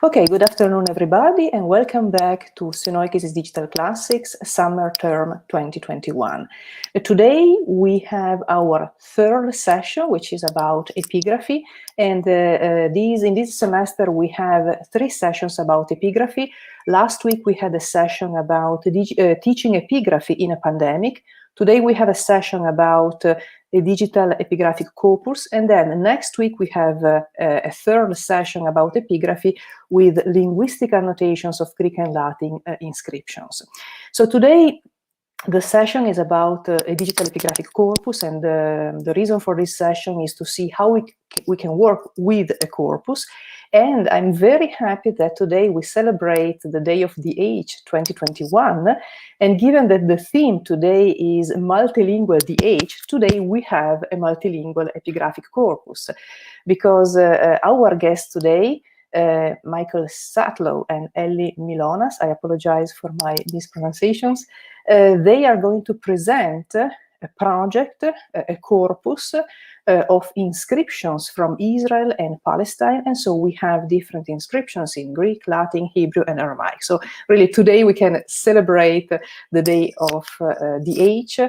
Okay, good afternoon, everybody, and welcome back to Sunoikis' Digital Classics Summer Term 2021. Today, we have our third session, which is about epigraphy. And in this semester, we have 3 sessions about epigraphy. Last week, we had a session about teaching epigraphy in a pandemic. Today, we have a session about a digital epigraphic corpus, and then next week we have a third session about epigraphy with linguistic annotations of Greek and Latin inscriptions. So today the session is about a digital epigraphic corpus, and the reason for this session is to see how we can work with a corpus. And I'm very happy that today we celebrate the Day of the Age 2021. And given that the theme today is multilingual DH, today we have a multilingual epigraphic corpus. Because our guests today, Michael Satlow and Elli Mylonas, I apologize for my mispronunciations, they are going to present a project, a corpus of inscriptions from Israel and Palestine. And so we have different inscriptions in Greek, Latin, Hebrew, and Aramaic. So really today we can celebrate the Day of the Age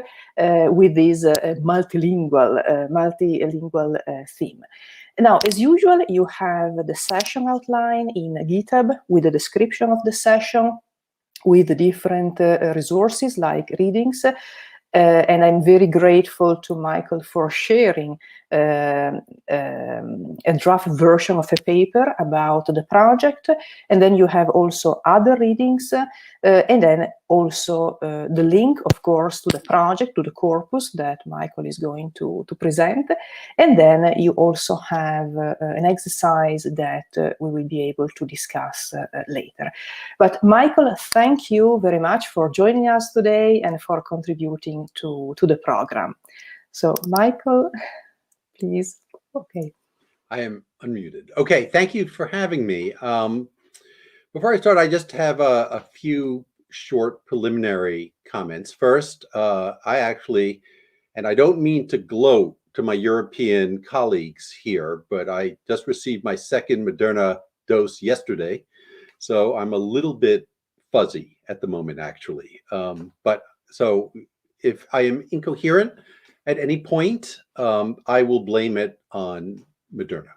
with this multilingual theme. Now, as usual, you have the session outline in GitHub with the description of the session, with the different resources like readings. And I'm very grateful to Michael for sharing a draft version of a paper about the project. And then you have also other readings, and then also the link, of course, to the project, to the corpus that Michael is going to present. And then you also have an exercise that we will be able to discuss later. But Michael, thank you very much for joining us today and for contributing to the program. So Michael, please. Okay. I am unmuted. Okay, thank you for having me. Before I start, I just have a few short preliminary comments. First, I actually, and I don't mean to gloat to my European colleagues here, but I just received my second Moderna dose yesterday. So I'm a little bit fuzzy at the moment, actually. But so if I am incoherent at any point, I will blame it on Moderna.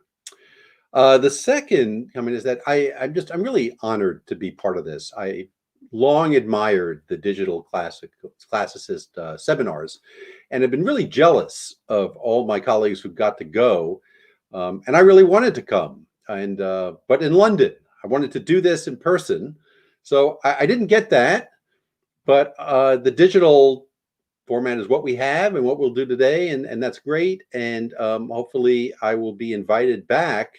The second comment is that I'm really honored to be part of this. I long admired the digital classicist seminars, and have been really jealous of all my colleagues who got to go. And I really wanted to come, and but in London, I wanted to do this in person. So I didn't get that, but the digital format is what we have and what we'll do today, and that's great. And hopefully I will be invited back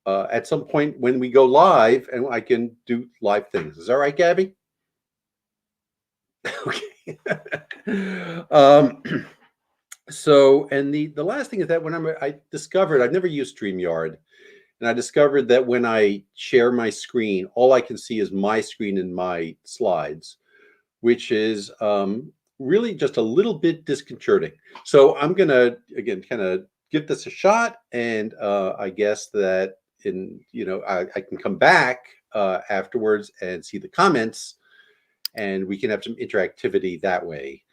at some point when we go live, and I can do live things. Is that right, Gabby? Okay. So, and the last thing is that when I discovered, I've never used StreamYard, and I discovered that when I share my screen, all I can see is my screen and my slides, which is really just a little bit disconcerting. So I'm gonna, again, kind of give this a shot, and I guess that I can come back afterwards and see the comments, and we can have some interactivity that way,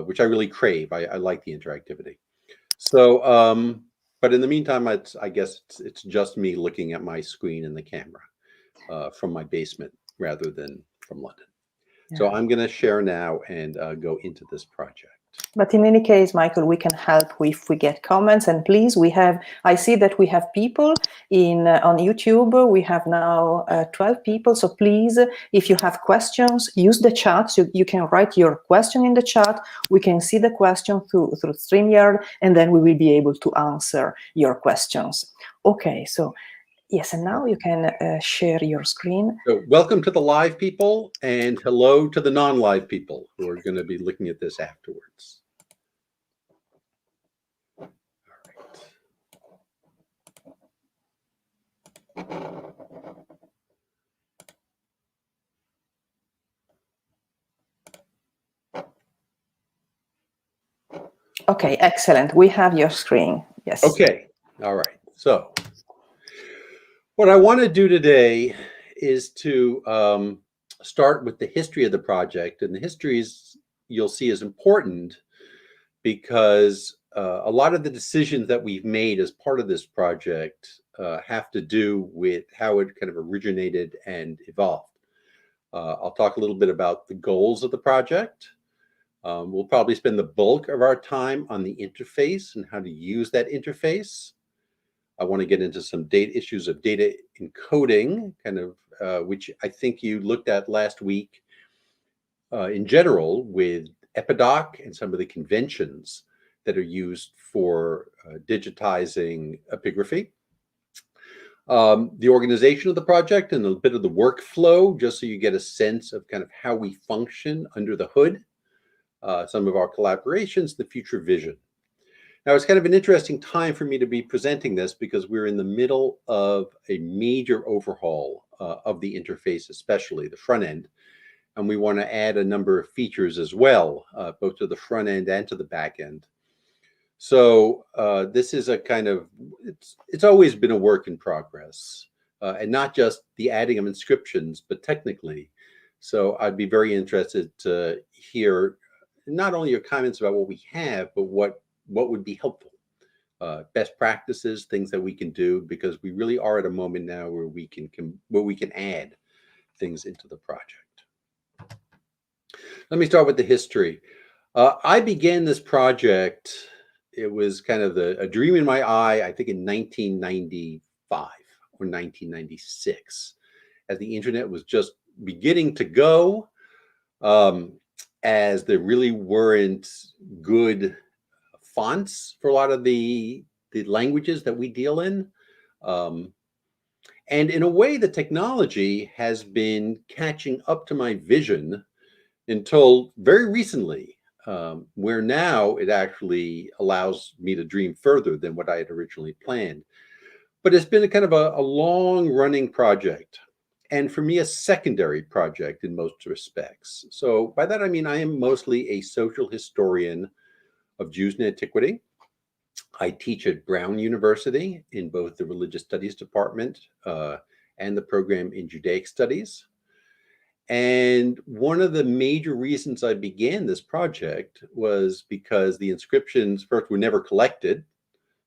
which I really crave. I like the interactivity. So, but in the meantime, I guess it's just me looking at my screen and the camera from my basement rather than from London. Yeah. So I'm going to share now and go into this project. But in any case, Michael, we can help if we get comments. And please, I see that we have people on YouTube. We have now 12 people. So please, if you have questions, use the chat. So you can write your question in the chat. We can see the question through StreamYard, and then we will be able to answer your questions. Okay, so yes, and now you can share your screen. So welcome to the live people, and hello to the non-live people who are going to be looking at this afterwards. All right. Okay, excellent. We have your screen. Yes. Okay. All right. So What I want to do today is to start with the history of the project. And the history is, you'll see, is important because a lot of the decisions that we've made as part of this project have to do with how it kind of originated and evolved. I'll talk a little bit about the goals of the project. We'll probably spend the bulk of our time on the interface and how to use that interface. I want to get into some issues of data encoding, kind of, which I think you looked at last week in general with Epidoc and some of the conventions that are used for digitizing epigraphy. The organization of the project and a bit of the workflow, just so you get a sense of kind of how we function under the hood, some of our collaborations, the future vision. Now, it's kind of an interesting time for me to be presenting this because we're in the middle of a major overhaul of the interface, especially the front end. And we want to add a number of features as well, both to the front end and to the back end. So this is a kind of, it's always been a work in progress, and not just the adding of inscriptions, but technically. So I'd be very interested to hear not only your comments about what we have, but what would be helpful, best practices, things that we can do, because we really are at a moment now where we can add things into the project. Let me start with the history. I began this project, it was kind of a dream in my eye, I think in 1995 or 1996, as the internet was just beginning to go, as there really weren't good fonts for a lot of the languages that we deal in. And in a way, the technology has been catching up to my vision until very recently, where now it actually allows me to dream further than what I had originally planned. But it's been a kind of a long-running project, and for me, a secondary project in most respects. So by that, I mean I am mostly a social historian of Jews in antiquity. I teach at Brown University in both the Religious Studies department and the program in Judaic Studies. And one of the major reasons I began this project was because the inscriptions first were never collected.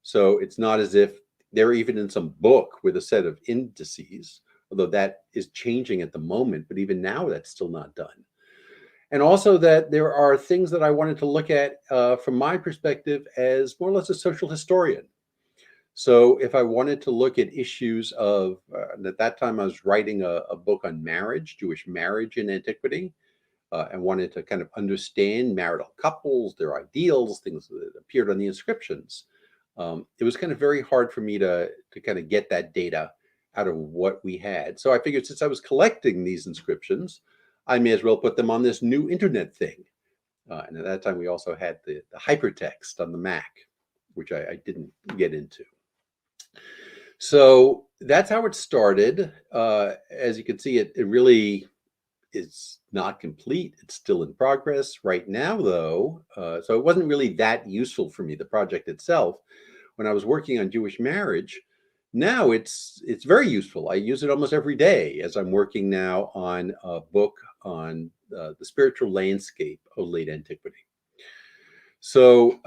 So it's not as if they're even in some book with a set of indices, although that is changing at the moment, but even now that's still not done. And also that there are things that I wanted to look at from my perspective as more or less a social historian. So if I wanted to look at issues of, at that time I was writing a book on marriage, Jewish marriage in antiquity, and wanted to kind of understand marital couples, their ideals, things that appeared on the inscriptions. It was kind of very hard for me to kind of get that data out of what we had. So I figured since I was collecting these inscriptions, I may as well put them on this new internet thing. And at that time, we also had the hypertext on the Mac, which I didn't get into. So that's how it started. As you can see, it really is not complete. It's still in progress right now, though. So it wasn't really that useful for me, the project itself. When I was working on Jewish marriage, now it's very useful. I use it almost every day as I'm working now on a book on the spiritual landscape of late antiquity. So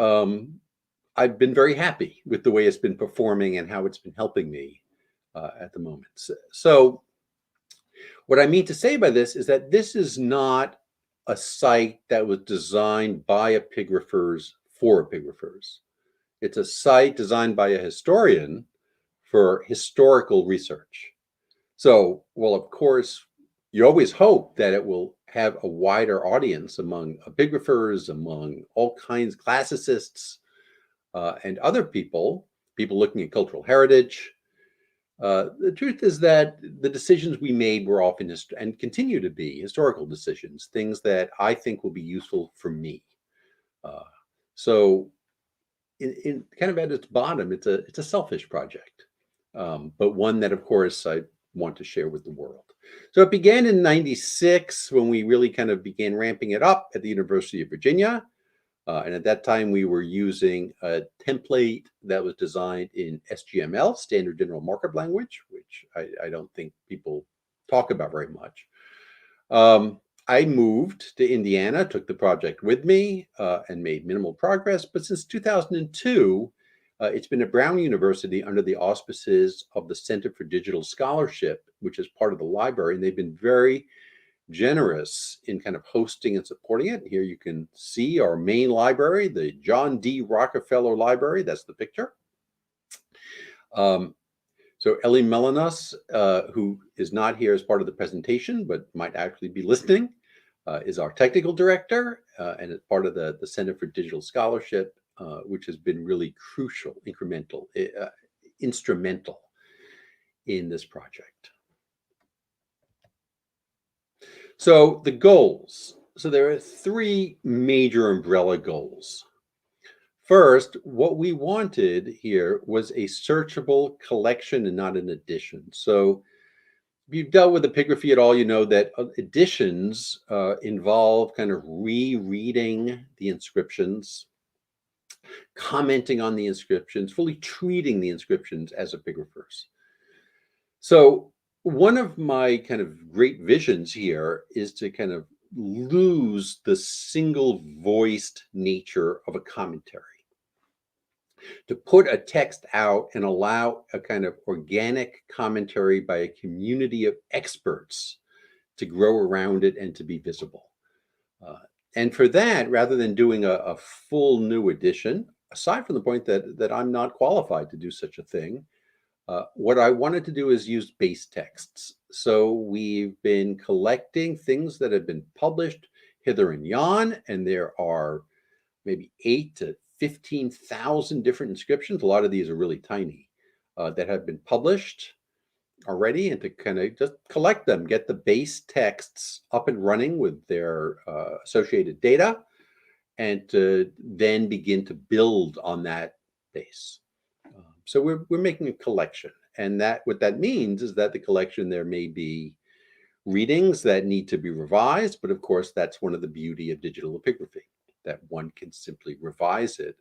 I've been very happy with the way it's been performing and how it's been helping me at the moment. So what I mean to say by this is that this is not a site that was designed by epigraphers for epigraphers. It's a site designed by a historian for historical research. So, well, of course, you always hope that it will have a wider audience among epigraphers, among all kinds, classicists, and other people looking at cultural heritage. The truth is that the decisions we made were often and continue to be historical decisions, things that I think will be useful for me. So in kind of at its bottom, it's a selfish project, but one that, of course, I want to share with the world. So it began in '96 when we really kind of began ramping it up at the University of Virginia. And at that time, we were using a template that was designed in SGML, Standard General Markup Language, which I don't think people talk about very much. I moved to Indiana, took the project with me, and made minimal progress. But since 2002, it's been at Brown University under the auspices of the Center for Digital Scholarship, which is part of the library. And they've been very generous in kind of hosting and supporting it. Here you can see our main library, the John D. Rockefeller Library. That's the picture. So Elli Mylonas, who is not here as part of the presentation, but might actually be listening, is our technical director and is part of the Center for Digital Scholarship, which has been really crucial, instrumental in this project. So the goals. So there are three major umbrella goals. First, what we wanted here was a searchable collection and not an edition. So if you've dealt with epigraphy at all, you know that editions involve kind of rereading the inscriptions, commenting on the inscriptions, fully treating the inscriptions as epigraphers. So one of my kind of great visions here is to kind of lose the single-voiced nature of a commentary, to put a text out and allow a kind of organic commentary by a community of experts to grow around it and to be visible. And for that, rather than doing a full new edition, aside from the point that I'm not qualified to do such a thing, what I wanted to do is use base texts. So we've been collecting things that have been published hither and yon, and there are maybe 8 to 15,000 different inscriptions. A lot of these are really tiny that have been published already, and to kind of just collect them, get the base texts up and running with their associated data, and to then begin to build on that base. So we're making a collection, and that what that means is that the collection, there may be readings that need to be revised, but of course that's one of the beauty of digital epigraphy, that one can simply revise it,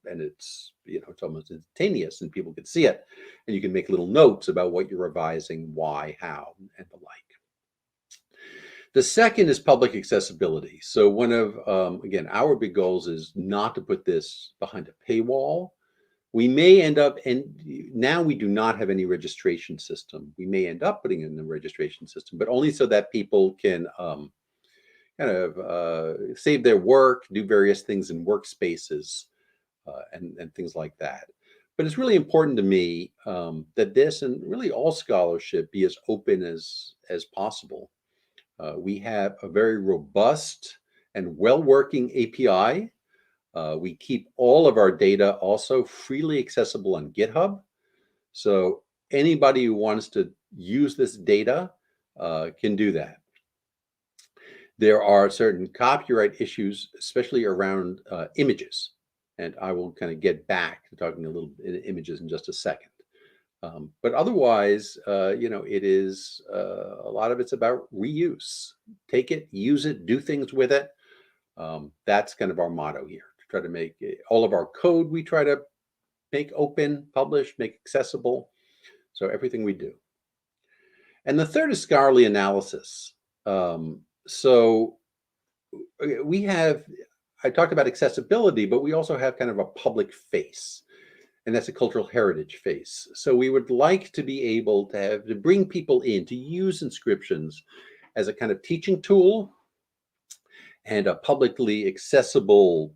and it's it's almost instantaneous, and people can see it, and you can make little notes about what you're revising, why, how, and the like. The second is public accessibility. So one of again, our big goals is not to put this behind a paywall. We may end up, and now we do not have any registration system. We may end up putting in the registration system, but only so that people can kind of save their work, do various things in workspaces, and things like that. But it's really important to me that this, and really all scholarship, be as open as possible. We have a very robust and well-working API. We keep all of our data also freely accessible on GitHub. So anybody who wants to use this data can do that. There are certain copyright issues, especially around images. And I will kind of get back to talking a little bit images in just a second. But otherwise, it is a lot of it's about reuse. Take it, use it, do things with it. That's kind of our motto here. Try to make all of our code, we try to make open, publish, make accessible. So everything we do. And the third is scholarly analysis. So we have, I talked about accessibility, but we also have kind of a public face, and that's a cultural heritage face. So we would like to be able to bring people in to use inscriptions as a kind of teaching tool and a publicly accessible,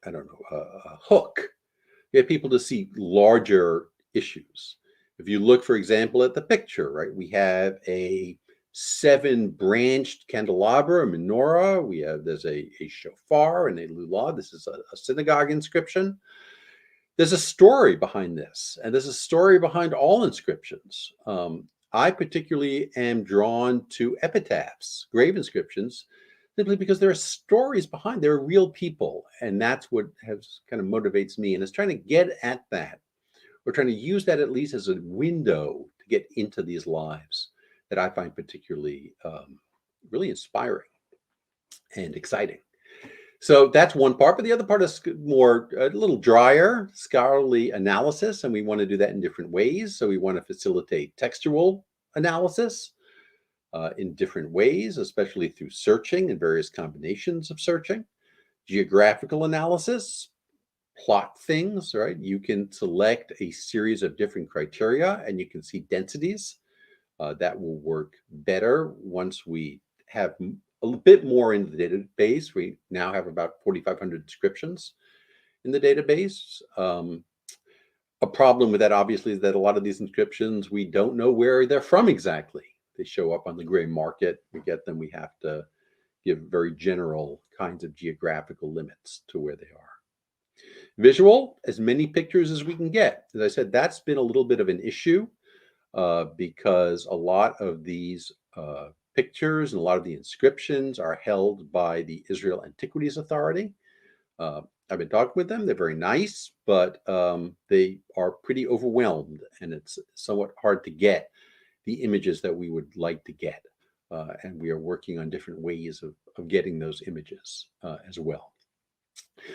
a hook. Get people to see larger issues. If you look, for example, at the picture, right, we have a 7-branched candelabra, a menorah. There's a shofar and a lulav. This is a synagogue inscription. There's a story behind this, and there's a story behind all inscriptions. I particularly am drawn to epitaphs, grave inscriptions, simply because there are stories behind. There are real people, and that's what has kind of motivates me. And it's trying to get at that. We're trying to use that at least as a window to get into these lives that I find particularly really inspiring and exciting. So that's one part, but the other part is more a little drier, scholarly analysis, and we want to do that in different ways. So we want to facilitate textual analysis in different ways, especially through searching and various combinations of searching. Geographical analysis, plot things, right? You can select a series of different criteria and you can see densities. That will work better once we have a bit more in the database. We now have about 4,500 inscriptions in the database. A problem with that, obviously, is that a lot of these inscriptions, we don't know where they're from exactly. They show up on the gray market. We get them. We have to give very general kinds of geographical limits to where they are. Visual, as many pictures as we can get. As I said, that's been a little bit of an issue because a lot of these pictures and a lot of the inscriptions are held by the Israel Antiquities Authority. I've been talking with them. They're very nice, but they are pretty overwhelmed, and it's somewhat hard to get the images that we would like to get. And we are working on different ways of getting those images as well.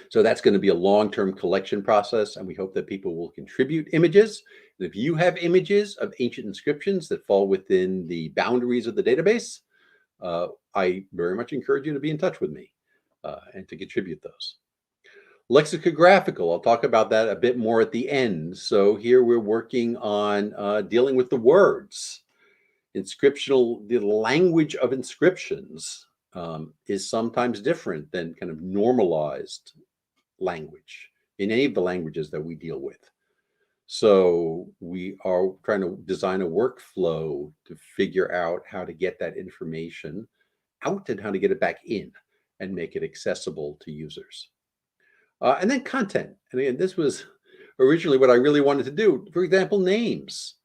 So that's going to be a long-term collection process, and we hope that people will contribute images. And if you have images of ancient inscriptions that fall within the boundaries of the database, I very much encourage you to be in touch with me and to contribute those. Lexicographical, I'll talk about that a bit more at the end. So here we're working on dealing with the words. Inscriptional, the language of inscriptions is sometimes different than kind of normalized language in any of the languages that we deal with. So we are trying to design a workflow to figure out how to get that information out and how to get it back in and make it accessible to users. And then content. And again, this was originally what I really wanted to do. For example, names.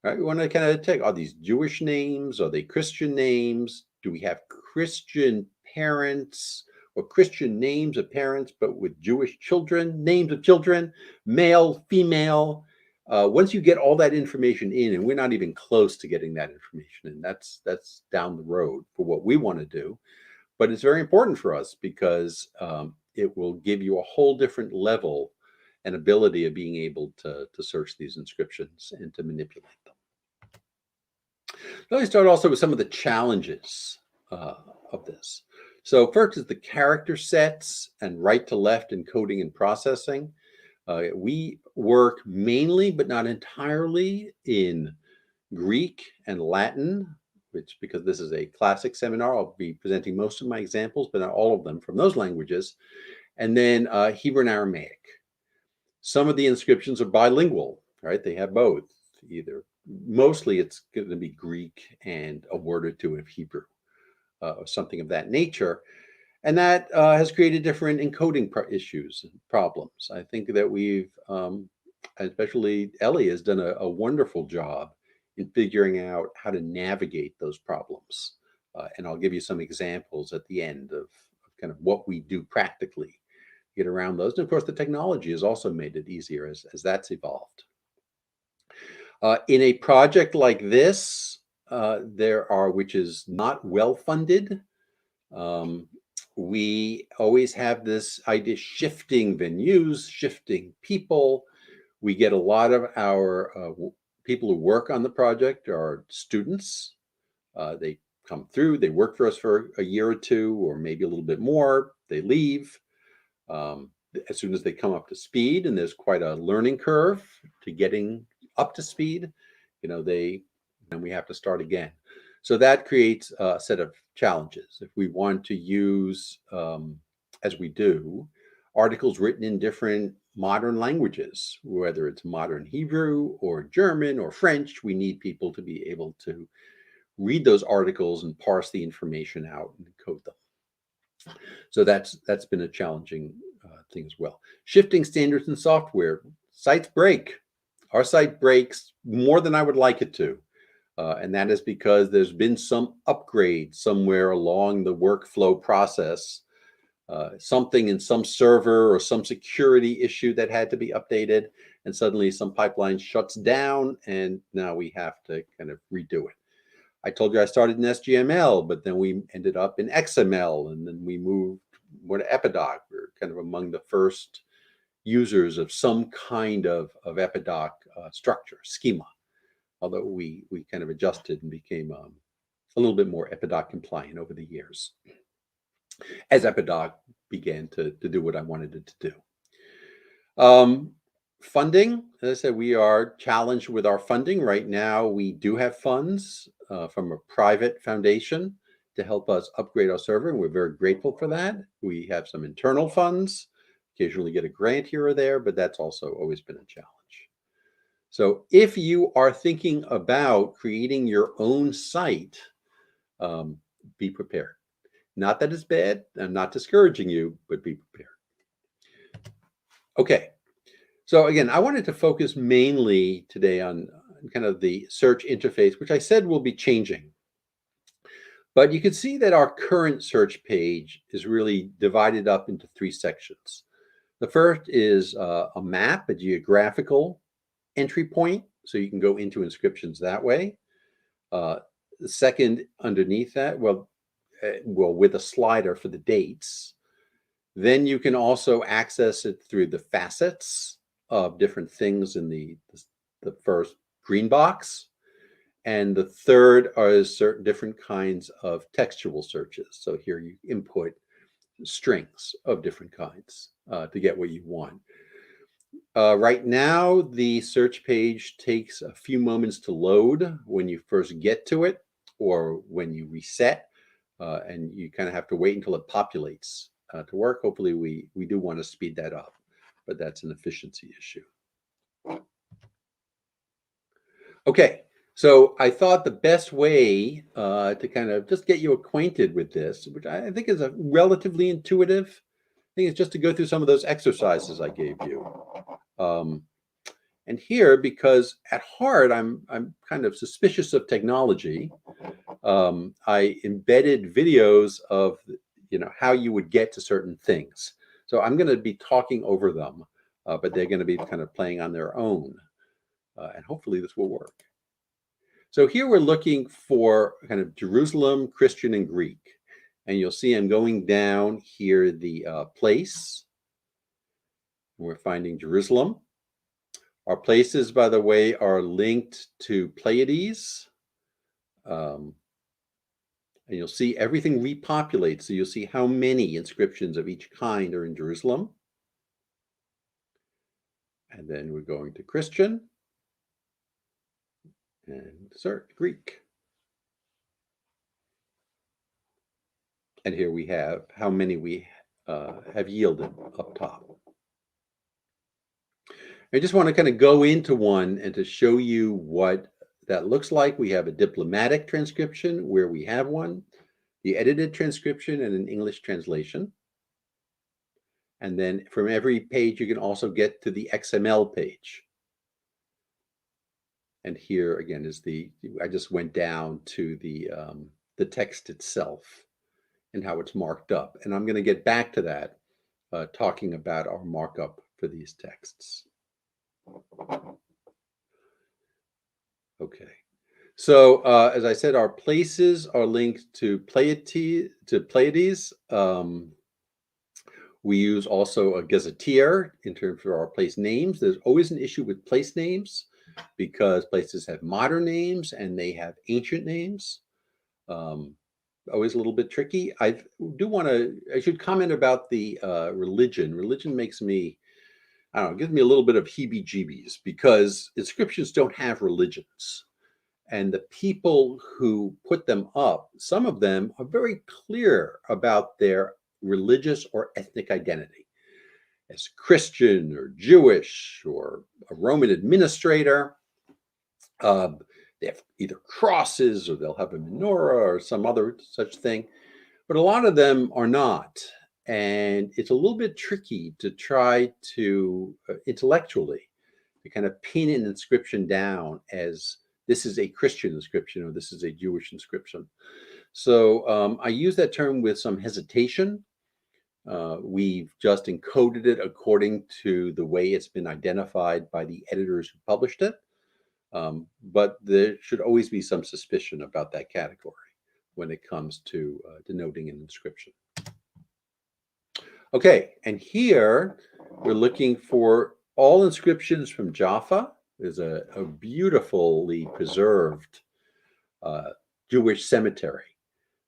Right? We want to kind of take, are these Jewish names? Are they Christian names? Do we have Christian parents or Christian names of parents, but with Jewish children, names of children, male, female? Once you get all that information in, and we're not even close to getting that information in, that's down the road for what we want to do. But it's very important for us because it will give you a whole different level and ability of being able to search these inscriptions and to manipulate them. Let me start also with some of the challenges of this. So first is the character sets and right to left encoding and processing. We work mainly, but not entirely, in Greek and Latin, which, because this is a classic seminar, I'll be presenting most of my examples, but not all of them from those languages. And then Hebrew and Aramaic. Some of the inscriptions are bilingual, right? They have both. Either mostly it's going to be Greek and a word or two of Hebrew, or something of that nature. And that has created different encoding issues and problems. I think that we've, especially Elli has done a wonderful job in figuring out how to navigate those problems. And I'll give you some examples at the end of kind of what we do practically to get around those. And of course, the technology has also made it easier as that's evolved. In a project like this, which is not well funded, we always have this idea, shifting venues, shifting people. We get a lot of our people who work on the project are students. They come through, they work for us for a year or two, or maybe a little bit more, they leave. As soon as they come up to speed, and there's quite a learning curve to getting up to speed, then we have to start again. So that creates a set of challenges. If we want to use, as we do, articles written in different modern languages, whether it's modern Hebrew or German or French, we need people to be able to read those articles and parse the information out and code them. So that's been a challenging thing as well. Shifting standards in software. Sites break. Our site breaks more than I would like it to. And that is because there's been some upgrade somewhere along the workflow process, something in some server or some security issue that had to be updated, and suddenly some pipeline shuts down, and now we have to kind of redo it. I told you I started in SGML, but then we ended up in XML, and then we moved what Epidoc. We're kind of among the first users of some kind of Epidoc structure, schema, although we kind of adjusted and became a little bit more Epidoc compliant over the years as Epidoc began to do what I wanted it to do. Funding, as I said, we are challenged with our funding. Right now, we do have funds from a private foundation to help us upgrade our server, and we're very grateful for that. We have some internal funds, occasionally get a grant here or there, but that's also always been a challenge. So if you are thinking about creating your own site, be prepared. Not that it's bad, I'm not discouraging you, but be prepared. Okay. So again, I wanted to focus mainly today on kind of the search interface, which I said will be changing. But you can see that our current search page is really divided up into three sections. The first is a map, a geographical entry point, so you can go into inscriptions that way. The second underneath that, well, with a slider for the dates. Then you can also access it through the facets of different things in the first green box. And the third are certain different kinds of textual searches. So here you input strings of different kinds to get what you want. Right now, the search page takes a few moments to load when you first get to it or when you reset, and you kind of have to wait until it populates to work. Hopefully, we do want to speed that up, but that's an efficiency issue. Okay, so I thought the best way to kind of just get you acquainted with this, which I think is a relatively intuitive thing, is just to go through some of those exercises I gave you. And here, because at heart I'm kind of suspicious of technology, I embedded videos of how you would get to certain things. So I'm going to be talking over them, but they're going to be kind of playing on their own, and hopefully this will work. So here we're looking for kind of Jerusalem, Christian, and Greek, and you'll see I'm going down here the place. We're finding Jerusalem. Our places, by the way, are linked to Pleiades. And you'll see everything repopulates. So you'll see how many inscriptions of each kind are in Jerusalem. And then we're going to Christian and search Greek. And here we have how many we have yielded up top. I just want to kind of go into one and to show you what that looks like. We have a diplomatic transcription where we have one, the edited transcription, and an English translation. And then from every page, you can also get to the XML page. And here again is I just went down to the text itself and how it's marked up. And I'm going to get back to that, talking about our markup for these texts. Okay, so as I said, our places are linked to Pleiades. We use also a gazetteer in terms of our place names. There's always an issue with place names because places have modern names and they have ancient names. Always a little bit tricky. I should comment about the religion. Religion makes me, I don't know, gives me a little bit of heebie-jeebies because inscriptions don't have religions. And the people who put them up, some of them are very clear about their religious or ethnic identity as Christian or Jewish or a Roman administrator. They have either crosses or they'll have a menorah or some other such thing. But a lot of them are not. And it's a little bit tricky to try to intellectually to kind of pin an inscription down as this is a Christian inscription or this is a Jewish inscription. So I use that term with some hesitation. We've just encoded it according to the way it's been identified by the editors who published it. But there should always be some suspicion about that category when it comes to denoting an inscription. Okay, and here we're looking for all inscriptions from Jaffa. There's a beautifully preserved Jewish cemetery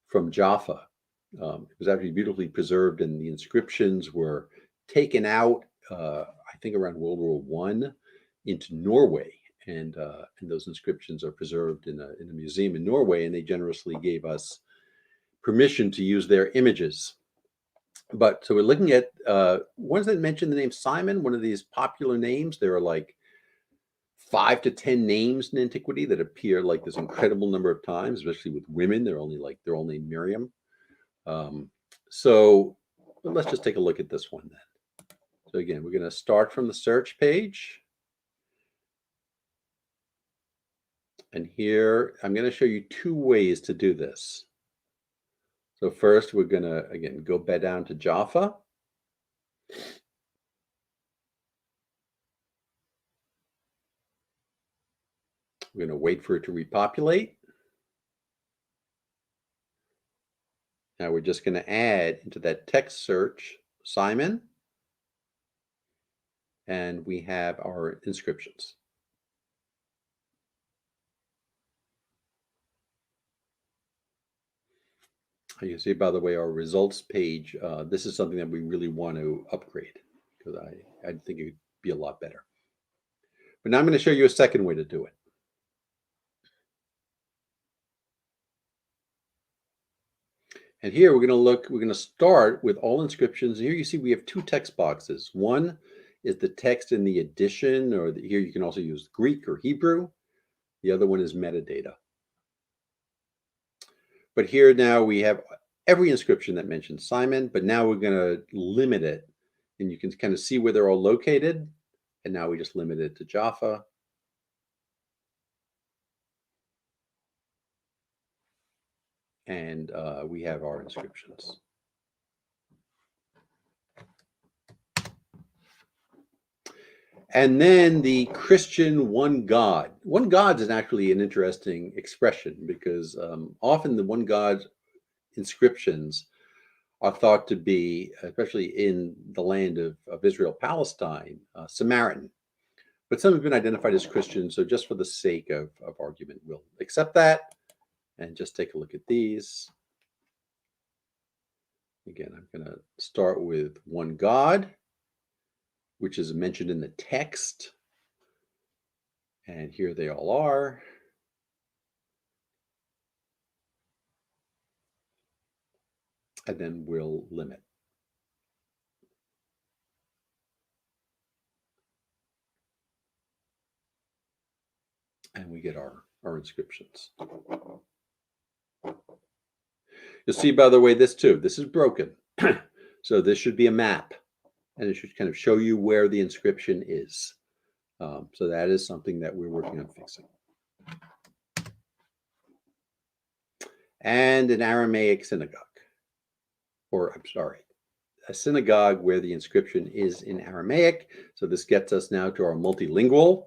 from Jaffa. It was actually beautifully preserved, and the inscriptions were taken out, I think, around World War I into Norway, and those inscriptions are preserved in a museum in Norway, and they generously gave us permission to use their images. But so we're looking at ones that mention the name Simon, one of these popular names. There are like 5 to 10 names in antiquity that appear like this incredible number of times, especially with women. They're only like their own name Miriam. So let's just take a look at this one then. So again, we're going to start from the search page. And here, I'm going to show you 2 ways to do this. So first, we're going to, again, go back down to Jaffa. We're going to wait for it to repopulate. Now we're just going to add into that text search Simon, and we have our inscriptions. You can see, by the way, our results page, this is something that we really want to upgrade because I think it would be a lot better. But now I'm going to show you a second way to do it. And here we're going to start with all inscriptions. Here you see we have 2 text boxes. One is the text in the edition, or here you can also use Greek or Hebrew. The other one is metadata. But here now we have every inscription that mentions Simon, but now we're going to limit it. And you can kind of see where they're all located. And now we just limit it to Jaffa. And we have our inscriptions. And then the Christian one God. One God is actually an interesting expression because often the one God inscriptions are thought to be, especially in the land of Israel, Palestine, Samaritan. But some have been identified as Christian, so just for the sake of argument, we'll accept that and just take a look at these. Again, I'm going to start with one God, which is mentioned in the text. And here they all are. And then we'll limit. And we get our inscriptions. You'll see, by the way, this is broken. So this should be a map. And it should kind of show you where the inscription is. So that is something that we're working on fixing. And an Aramaic synagogue. Or, I'm sorry, a synagogue where the inscription is in Aramaic. So this gets us now to our multilingual.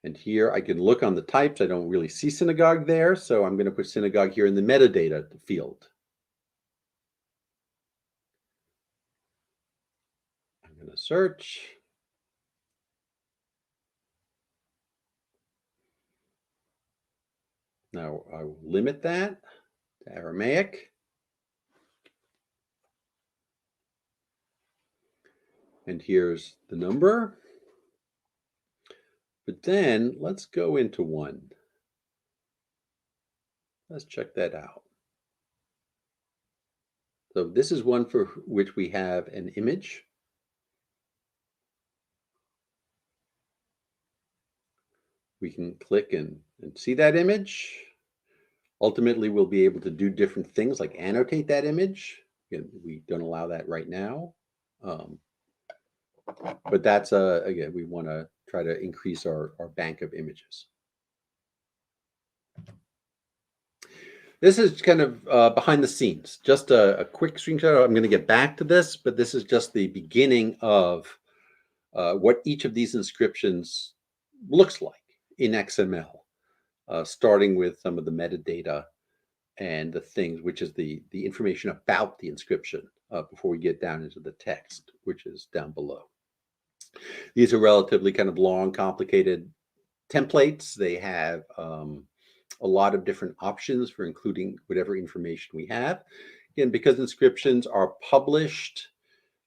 And here I can look on the types. I don't really see synagogue there, so I'm going to put synagogue here in the metadata field. I'm going to search. Now I will limit that to Aramaic. And here's the number. But then let's go into one. Let's check that out. So this is one for which we have an image. We can click and see that image. Ultimately, we'll be able to do different things like annotate that image. Again, we don't allow that right now. But that's, again, we want to try to increase our bank of images. This is kind of behind the scenes, just a quick screenshot. I'm going to get back to this, but this is just the beginning of what each of these inscriptions looks like in XML. starting with some of the metadata and the things, which is the information about the inscription before we get down into the text, which is down below. These are relatively kind of long, complicated templates. They have a lot of different options for including whatever information we have. Again, because inscriptions are published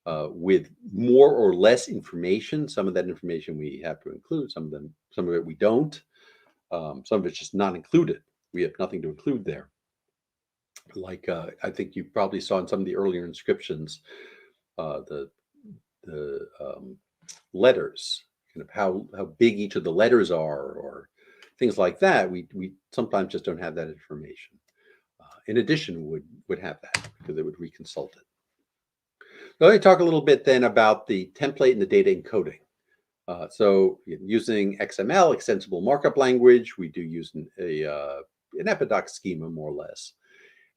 with more or less information, some of that information we have to include, some of it we don't. Some of it's just not included. We have nothing to include there. Like I think you probably saw in some of the earlier inscriptions, the letters, kind of how big each of the letters are, or things like that. We sometimes just don't have that information. In addition, would have that because it would reconsult it. So let me talk a little bit then about the template and the data encoding. So using XML, extensible markup language, we do use an epidoc schema more or less.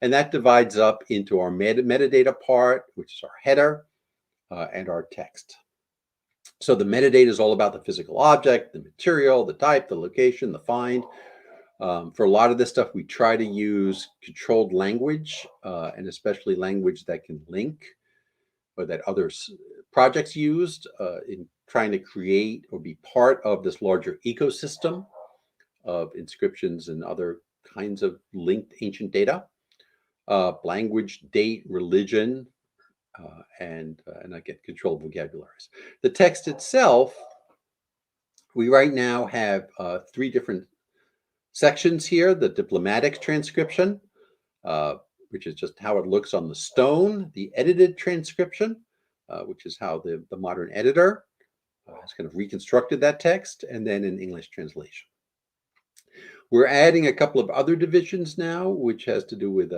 And that divides up into our metadata part, which is our header, and our text. So the metadata is all about the physical object, the material, the type, the location, the find. For a lot of this stuff, we try to use controlled language, and especially language that can link or that other projects used in trying to create or be part of this larger ecosystem of inscriptions and other kinds of linked ancient data. Language, date, religion, and again, controlled vocabularies. The text itself, we right now have 3 different sections here. The diplomatic transcription, which is just how it looks on the stone. The edited transcription, which is how the modern editor has kind of reconstructed that text, and then an English translation. We're adding a couple of other divisions now, which has to do with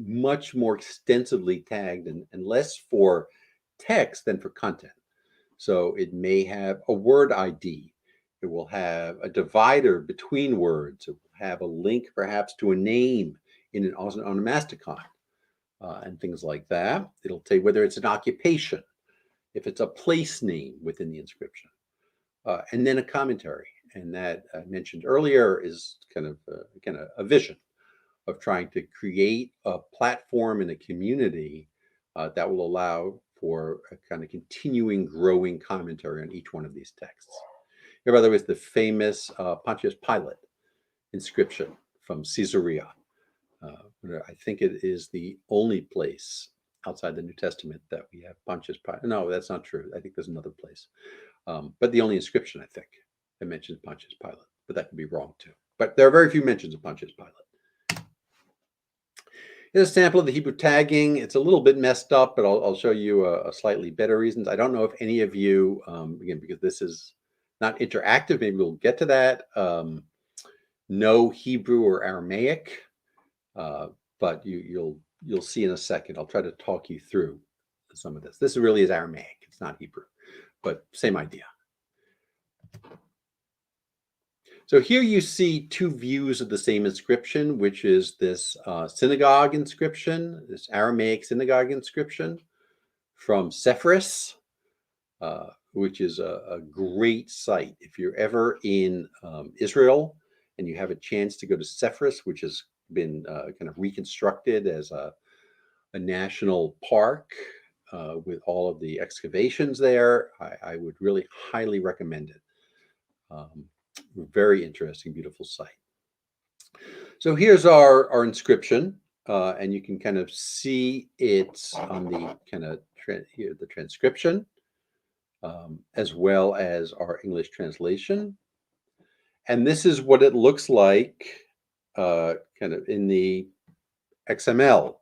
much more extensively tagged and less for text than for content. So it may have a word ID. It will have a divider between words. It will have a link perhaps to a name in an onomasticon and things like that. It'll tell you whether it's an occupation, if it's a place name within the inscription, and then a commentary. And that I mentioned earlier is kind of again a vision of trying to create a platform and a community that will allow for a kind of continuing growing commentary on each one of these texts. Here, by the way, is the famous Pontius Pilate inscription from Caesarea. I think it is the only place outside the New Testament that we have Pontius Pilate. No, that's not true. I think there's another place. But the only inscription, I think, that mentions Pontius Pilate. But that could be wrong, too. But there are very few mentions of Pontius Pilate. Here's a sample of the Hebrew tagging. It's a little bit messed up, but I'll show you a slightly better reasons. I don't know if any of you, again, because this is not interactive, maybe we'll get to that, know Hebrew or Aramaic, but you'll see in a second. I'll try to talk you through some of this. This really is Aramaic. It's not Hebrew, but same idea. So here you see 2 views of the same inscription, which is this synagogue inscription, this Aramaic synagogue inscription from Sepphoris, which is a great site. If you're ever in Israel and you have a chance to go to Sepphoris, which has been kind of reconstructed as a national park with all of the excavations there, I would really highly recommend it. Very interesting, beautiful site. So here's our inscription, and you can kind of see it on the kind of here, the transcription, as well as our English translation. And this is what it looks like kind of in the XML,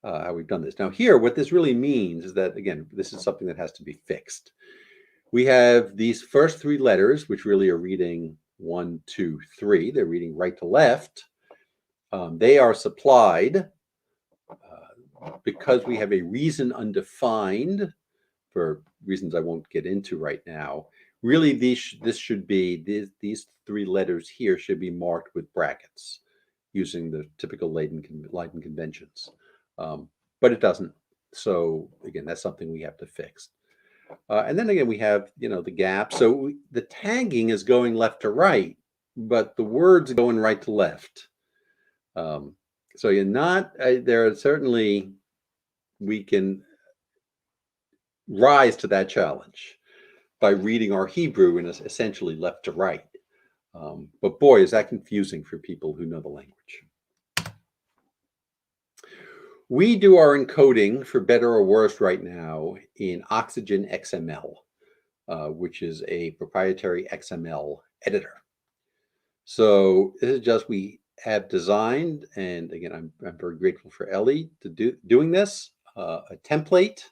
how we've done this. Now here, what this really means is that, again, this is something that has to be fixed. We have these first 3 letters, which really are reading 1, 2, 3. They're reading right to left. They are supplied because we have a reason undefined for reasons I won't get into right now. Really, this should be, these 3 letters here should be marked with brackets using the typical Leiden conventions. But it doesn't. So again, that's something we have to fix. And then again, we have, the gap. So the tagging is going left to right, but the words going right to left. So you're not, there are certainly, we can rise to that challenge by reading our Hebrew in essentially left to right. But boy, is that confusing for people who know the language. We do our encoding, for better or worse, right now in Oxygen XML, which is a proprietary XML editor. So this is just, we have designed, and again, I'm very grateful for Elli to doing this, a template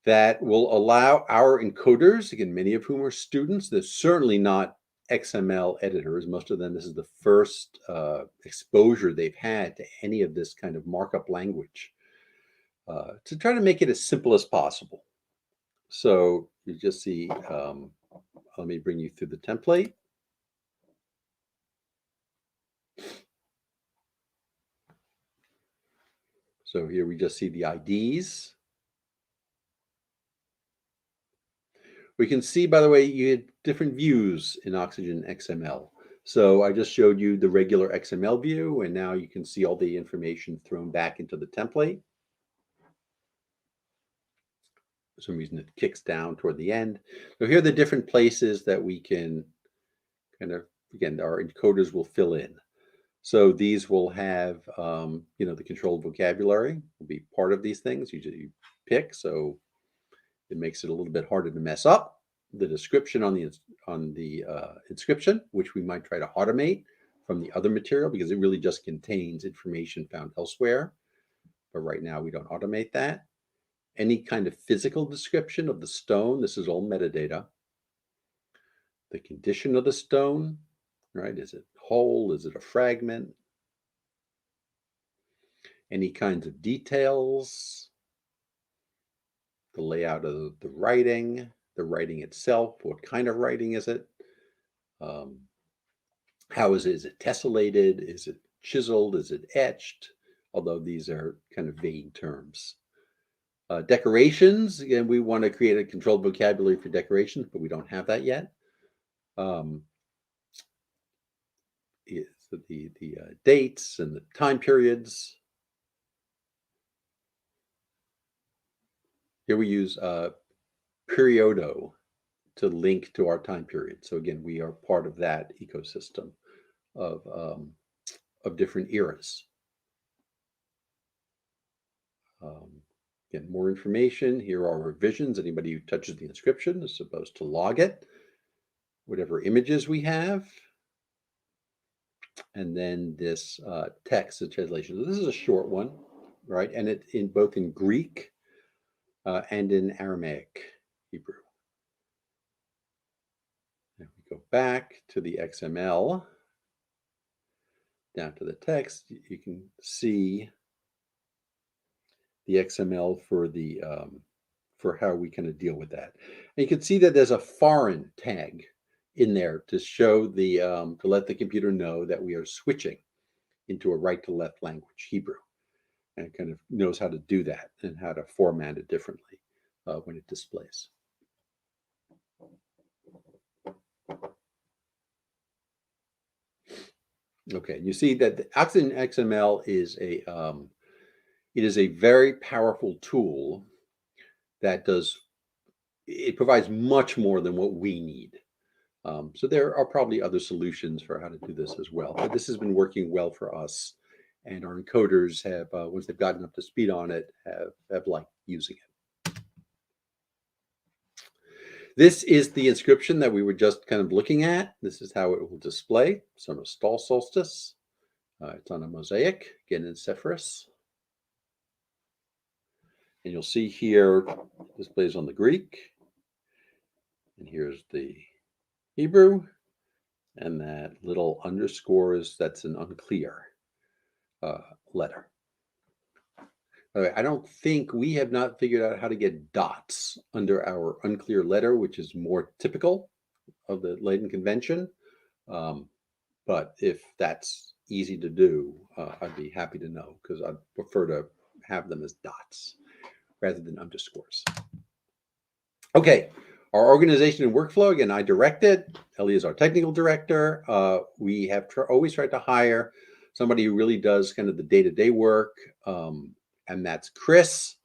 that will allow our encoders, again, many of whom are students, they're certainly not XML editors. Most of them, this is the first exposure they've had to any of this kind of markup language, to try to make it as simple as possible. So you just see, let me bring you through the template. So here we just see the IDs. We can see, by the way, you had different views in Oxygen XML. So I just showed you the regular XML view, and now you can see all the information thrown back into the template. For some reason, it kicks down toward the end. So here are the different places that we can kind of, again, our encoders will fill in. So these will have, the controlled vocabulary will be part of these things. You pick, so it makes it a little bit harder to mess up. The description on the inscription, which we might try to automate from the other material because it really just contains information found elsewhere. But right now we don't automate that. Any kind of physical description of the stone, this is all metadata. The condition of the stone, right? Is it whole? Is it a fragment? Any kinds of details, the layout of the writing itself, what kind of writing is it? How is it tessellated? Is it chiseled? Is it etched? Although these are kind of vague terms. Decorations, again, we want to create a controlled vocabulary for decorations, but we don't have that yet. The dates and the time periods. Here we use Periodo to link to our time period. So again, we are part of that ecosystem of different eras. Again, more information. Here are revisions. Anybody who touches the inscription is supposed to log it. Whatever images we have. And then this text, the translation. So this is a short one, right? And it's in both in Greek and in Aramaic Hebrew. If we go back to the XML, down to the text, you can see the XML for the for how we kind of deal with that. And you can see that there's a foreign tag in there to show the to let the computer know that we are switching into a right to left language, Hebrew, and it kind of knows how to do that and how to format it differently when it displays. Okay, you see that the Oxygen XML is a it is a very powerful tool that it provides much more than what we need. So there are probably other solutions for how to do this as well. But this has been working well for us, and our encoders have, once they've gotten up to speed on it, have liked using it. This is the inscription that we were just kind of looking at. This is how it will display. Summer Fall Solstice. It's on a mosaic, again in Sephirus. And you'll see here, displays on the Greek. And here's the Hebrew. And that little underscores, that's an unclear letter. By the way, I don't think we have not figured out how to get dots under our unclear letter, which is more typical of the Leiden Convention. But if that's easy to do, I'd be happy to know, because I'd prefer to have them as dots rather than underscores. Okay, Our organization and workflow, again, I direct it. Elli is our technical director. We have always tried to hire somebody who really does kind of the day-to-day work, and that's Chris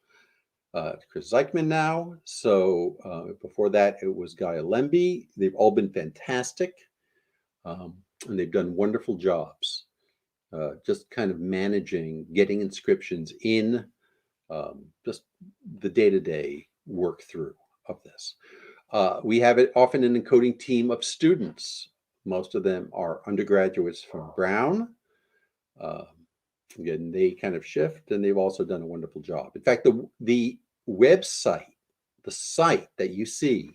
Zeichman now. So before that, it was Guy Lemby. They've all been fantastic, and they've done wonderful jobs, just kind of managing, getting inscriptions in, just the day-to-day work through of this. We have it often an encoding team of students. Most of them are undergraduates from Brown. Again, they kind of shift, and they've also done a wonderful job. In fact, the website, the site that you see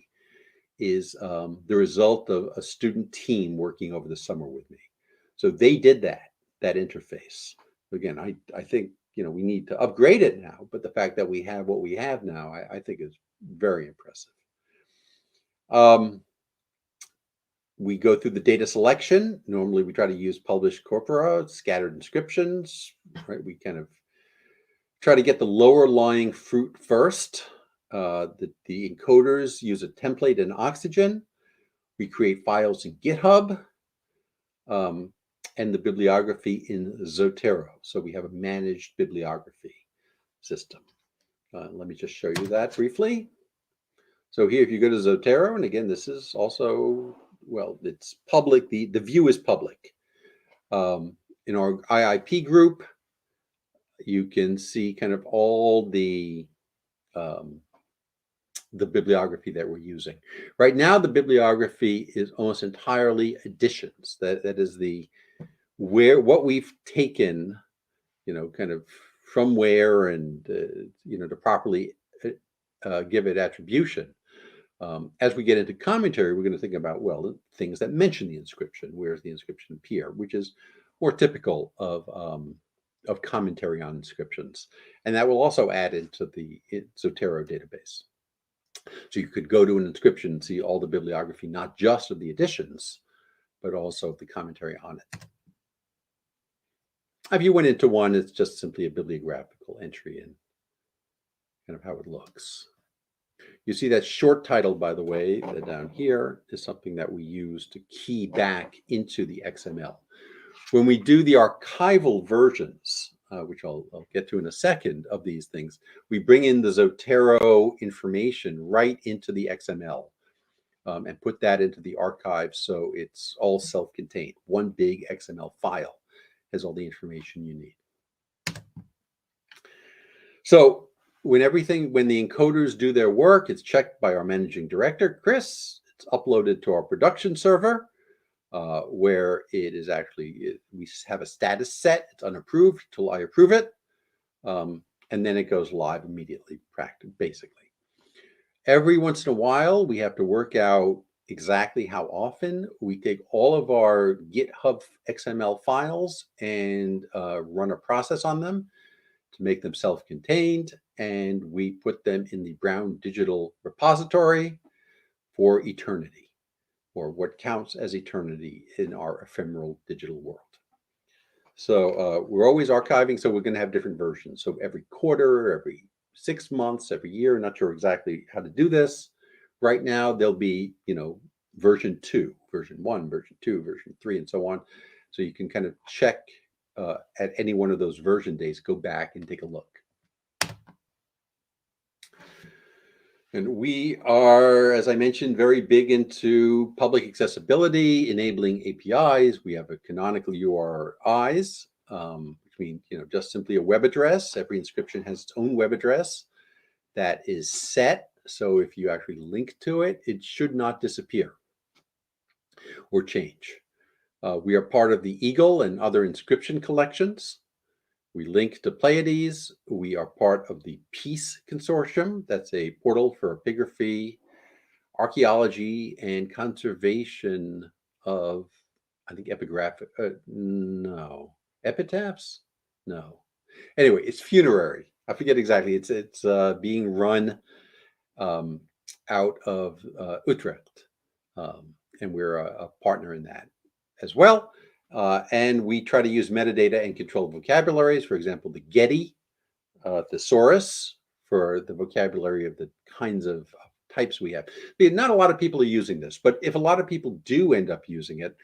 is the result of a student team working over the summer with me. So they did that interface. Again, I think, we need to upgrade it now, but the fact that we have what we have now, I think is very impressive. We go through the data selection. Normally we try to use published corpora, scattered inscriptions, right? We kind of try to get the lower lying fruit first. The encoders use a template in Oxygen. We create files in GitHub, and the bibliography in Zotero. So we have a managed bibliography system. Let me just show you that briefly. So here, if you go to Zotero, and again, this is also, well, it's public. The view is public. In our IIP group, you can see kind of all the bibliography that we're using. Right now, the bibliography is almost entirely editions. That is what we've taken, kind of from where, and to properly give it attribution. As we get into commentary, we're going to think about, well, things that mention the inscription. Where's the inscription appear, which is more typical of commentary on inscriptions, and that will also add into the Zotero database. So you could go to an inscription and see all the bibliography, not just of the editions, but also the commentary on it. If you went into one, it's just simply a bibliographical entry and kind of how it looks. You see that short title, by the way, that down here is something that we use to key back into the XML. When we do the archival versions, which I'll get to in a second, of these things, we bring in the Zotero information right into the XML and put that into the archive, so it's all self-contained. One big XML file has all the information you need. So when the encoders do their work, it's checked by our managing director, Chris. It's uploaded to our production server, where it is actually, we have a status set. It's unapproved till I approve it. And then it goes live immediately, basically. Every once in a while, we have to work out exactly how often we take all of our GitHub XML files and run a process on them to make them self-contained, and we put them in the Brown Digital Repository for eternity, or what counts as eternity in our ephemeral digital world. So we're always archiving, so we're going to have different versions. So every quarter, every 6 months, every year, not sure exactly how to do this. Right now, there'll be, version 2, version 1, version 2, version 3, and so on. So you can kind of check at any one of those version days, go back and take a look. And we are, as I mentioned, very big into public accessibility, enabling APIs. We have a canonical URIs, which means, just simply a web address. Every inscription has its own web address that is set. So if you actually link to it, it should not disappear or change. We are part of the Eagle and other inscription collections. We link to Pleiades. We are part of the Peace Consortium. That's a portal for epigraphy, archaeology, and conservation of, I think, epitaphs? No. Anyway, it's funerary. I forget exactly. It's being run out of Utrecht, and we're a partner in that as well. And we try to use metadata and controlled vocabularies. For example, the Getty thesaurus for the vocabulary of the kinds of types we have. Not a lot of people are using this, but if a lot of people do end up using it,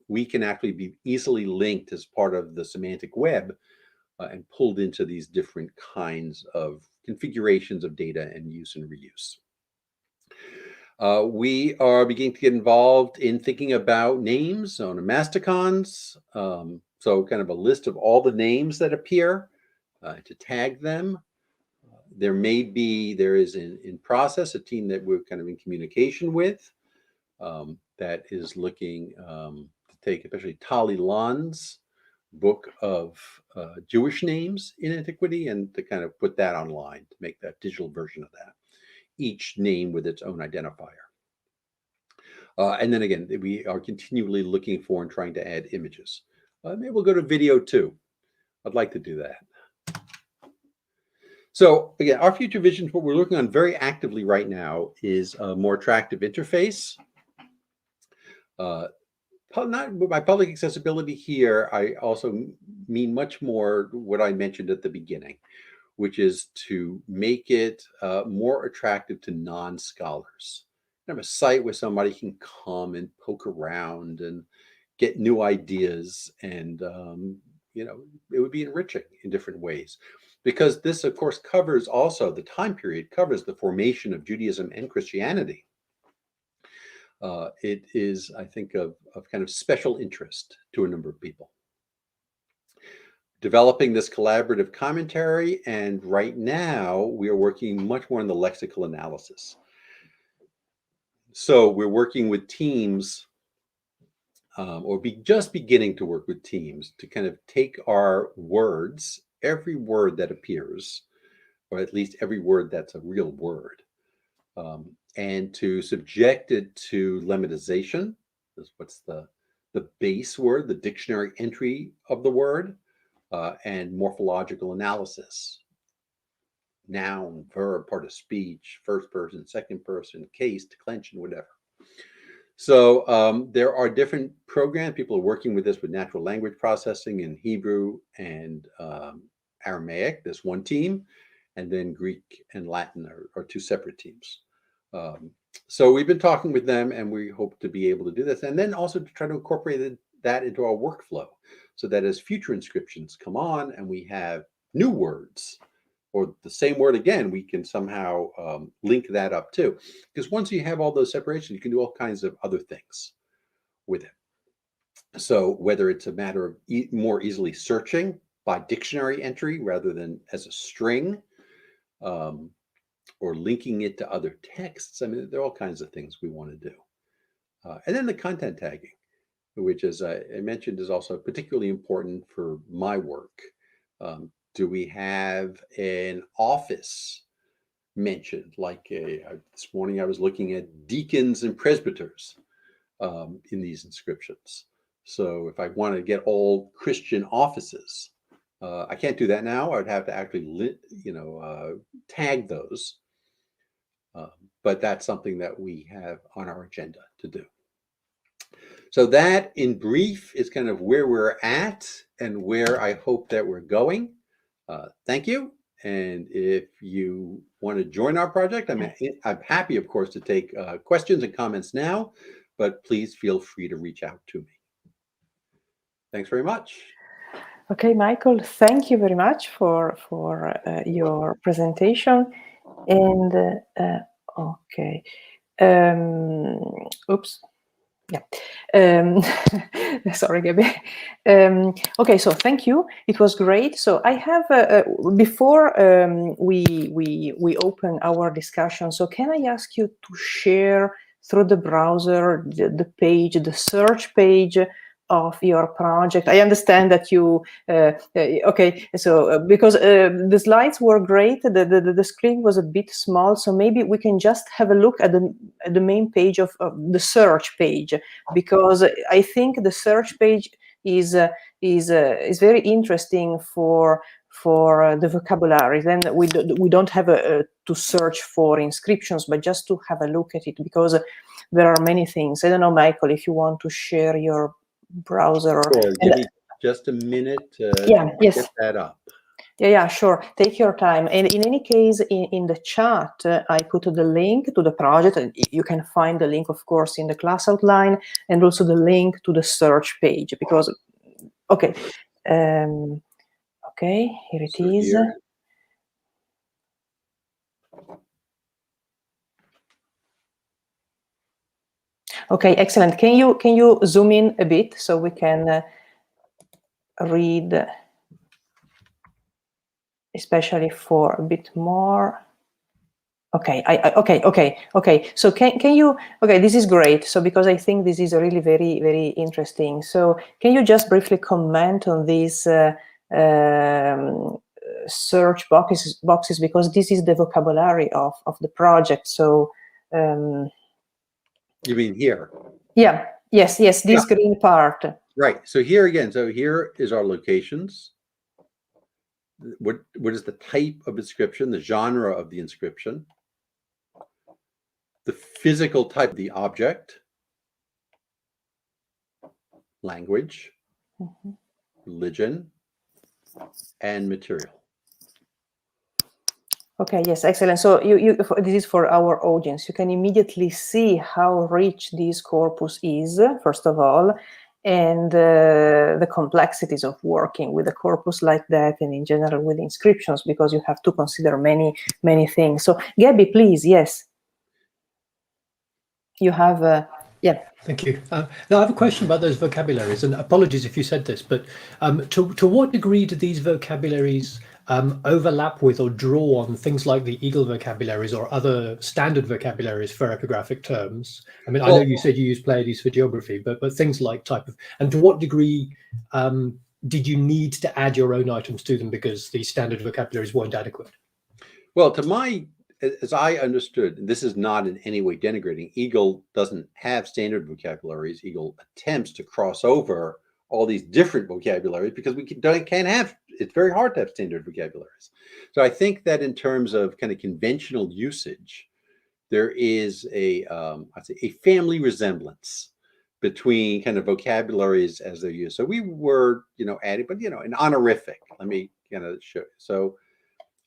we can actually be easily linked as part of the semantic web and pulled into these different kinds of configurations of data and use and reuse. We are beginning to get involved in thinking about names on onomasticons. So kind of a list of all the names that appear to tag them. There is in process a team that we're kind of in communication with that is looking to take especially Tali Lan's book of Jewish names in antiquity and to kind of put that online to make that digital version of that, each name with its own identifier. And then again, we are continually looking for and trying to add images. Maybe we'll go to video too. I'd like to do that. So again, our future vision, what we're working on very actively right now is a more attractive interface. Not by public accessibility here, I also mean much more what I mentioned at the beginning, which is to make it more attractive to non-scholars. Have a site where somebody can come and poke around and get new ideas, and it would be enriching in different ways, because this, of course, covers also the time period, covers the formation of Judaism and Christianity. It is, I think, of kind of special interest to a number of people. Developing this collaborative commentary, and right now we are working much more on the lexical analysis. So we're working with teams, or just beginning to work with teams to kind of take our words, every word that appears, or at least every word that's a real word, and to subject it to lemmatization. What's the base word, the dictionary entry of the word, and morphological analysis. Noun, verb, part of speech, first person, second person, case, declension, whatever. So there are different programs. People are working with this with natural language processing in Hebrew and Aramaic. There's one team, and then Greek and Latin are two separate teams. So we've been talking with them, and we hope to be able to do this, and then also to try to incorporate that into our workflow, so that as future inscriptions come on and we have new words, or the same word again, we can somehow link that up too. Because once you have all those separations, you can do all kinds of other things with it. So whether it's a matter of more easily searching by dictionary entry rather than as a string, or linking it to other texts, I mean, there are all kinds of things we want to do. And then the content tagging, which, as I mentioned, is also particularly important for my work. Do we have an office mentioned? Like this morning I was looking at deacons and presbyters in these inscriptions. So if I want to get all Christian offices, I can't do that now. I would have to actually tag those. But that's something that we have on our agenda to do. So that, in brief, is kind of where we're at and where I hope that we're going. Thank you. And if you want to join our project, I'm happy, of course, to take questions and comments now, but please feel free to reach out to me. Thanks very much. Okay, Michael, thank you very much for your presentation. And okay, oops. Yeah. Sorry, Gabby. Okay, so thank you. It was great. So I have before we open our discussion. So can I ask you to share through the browser the page, the search page of your project? I understand that you okay. So because the slides were great, the screen was a bit small. So maybe we can just have a look at the main page of the search page, because I think the search page is very interesting for the vocabulary. Then we don't have to search for inscriptions, but just to have a look at it, because there are many things. I don't know, Michael, if you want to share your browser. Sure. Give me just a minute to yes. get that up. Yeah, sure. Take your time. And in any case, in the chat, I put the link to the project. And you can find the link, of course, in the class outline, and also the link to the search page. Because, okay, okay, here it is. Here. Okay, excellent. Can you zoom in a bit so we can read, especially for a bit more? Okay, okay. So can you? Okay, this is great. So because I think this is really very interesting. So can you just briefly comment on these search boxes, because this is the vocabulary of the project. So you mean here? Yeah. Yes. This green part. Right. So here again. So here is our locations. What is the type of inscription? The genre of the inscription. The physical type of the object, language, religion, and material. Okay, yes, excellent. So this is for our audience. You can immediately see how rich this corpus is, first of all, and the complexities of working with a corpus like that, and in general with inscriptions, because you have to consider many things. So Gabby, please, yes. You have, yeah. Thank you. Now I have a question about those vocabularies, and apologies if you said this, but to what degree do these vocabularies overlap with or draw on things like the Eagle vocabularies or other standard vocabularies for epigraphic terms? I mean, I know you said you use Pleiades for geography, but things like type of, and to what degree did you need to add your own items to them because the standard vocabularies weren't adequate? Well, as I understood, and this is not in any way denigrating, Eagle doesn't have standard vocabularies. Eagle attempts to cross over all these different vocabularies because we can't have, it's very hard to have standard vocabularies. So I think that in terms of kind of conventional usage, there is I'd say a family resemblance between kind of vocabularies as they're used. So we were, adding, but, an honorific, let me kind of show you. So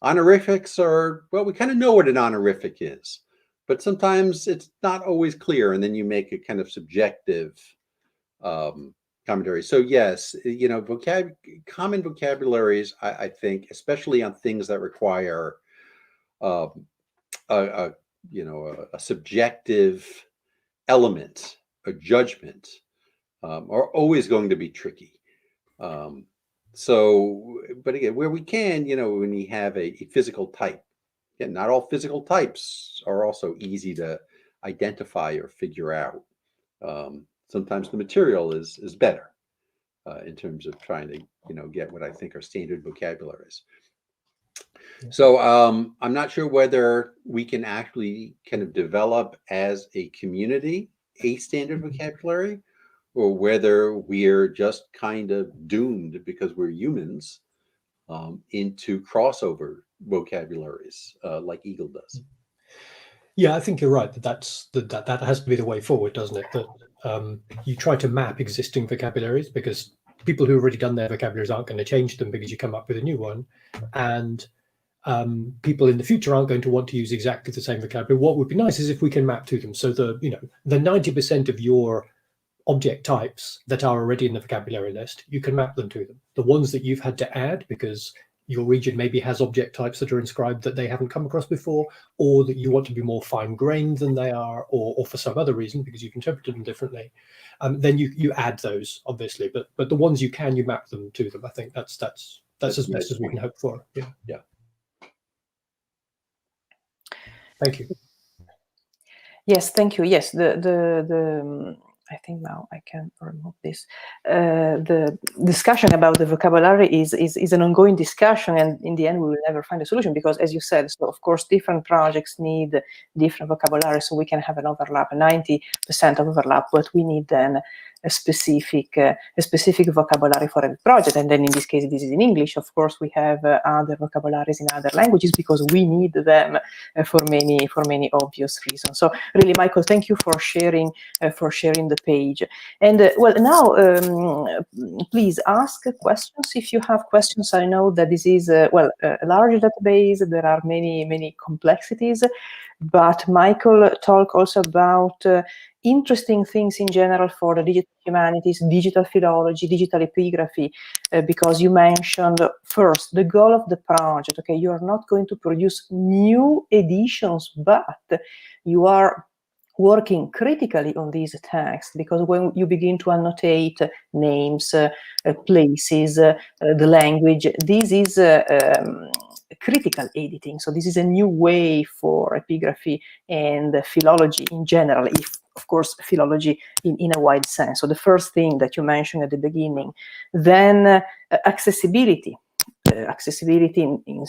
honorifics are, well, we kind of know what an honorific is, but sometimes it's not always clear. And then you make a kind of subjective commentary. So yes, common vocabularies, I think, especially on things that require a subjective element, a judgment, are always going to be tricky. So, but again, where we can, when we have a physical type, again, not all physical types are also easy to identify or figure out. Sometimes the material is better in terms of trying to, get what I think are standard vocabularies. So I'm not sure whether we can actually kind of develop as a community a standard vocabulary, or whether we're just kind of doomed because we're humans into crossover vocabularies like Eagle does. Yeah, I think you're right that has to be the way forward, doesn't it? That you try to map existing vocabularies because people who've already done their vocabularies aren't going to change them because you come up with a new one, and people in the future aren't going to want to use exactly the same vocabulary. What would be nice is if we can map to them. So the 90% of your object types that are already in the vocabulary list, you can map them to them. The ones that you've had to add because your region maybe has object types that are inscribed that they haven't come across before, or that you want to be more fine-grained than they are, or for some other reason because you've interpreted them differently, then you add those, obviously. But the ones you can, you map them to them. I think that's as best as we can hope for. Yeah. Thank you. Yes, thank you. Yes, the I think now I can remove this. The discussion about the vocabulary is an ongoing discussion, and in the end we will never find a solution because, as you said, so of course different projects need different vocabulary, so we can have an overlap, 90% of overlap, but we need then a specific vocabulary for every project. And then in this case, this is in English. Of course, we have other vocabularies in other languages because we need them for many obvious reasons. So really, Michael, thank you for sharing the page. And well, now please ask questions if you have questions. I know that this is a large database. There are many complexities, but Michael talked also about interesting things in general for the digital humanities, digital philology, digital epigraphy, because you mentioned first the goal of the project. Okay, you are not going to produce new editions, but you are working critically on these texts, because when you begin to annotate names, places, the language, this is critical editing. So this is a new way for epigraphy and philology in general, if of course philology in a wide sense. So the first thing that you mentioned at the beginning. Then accessibility. Accessibility in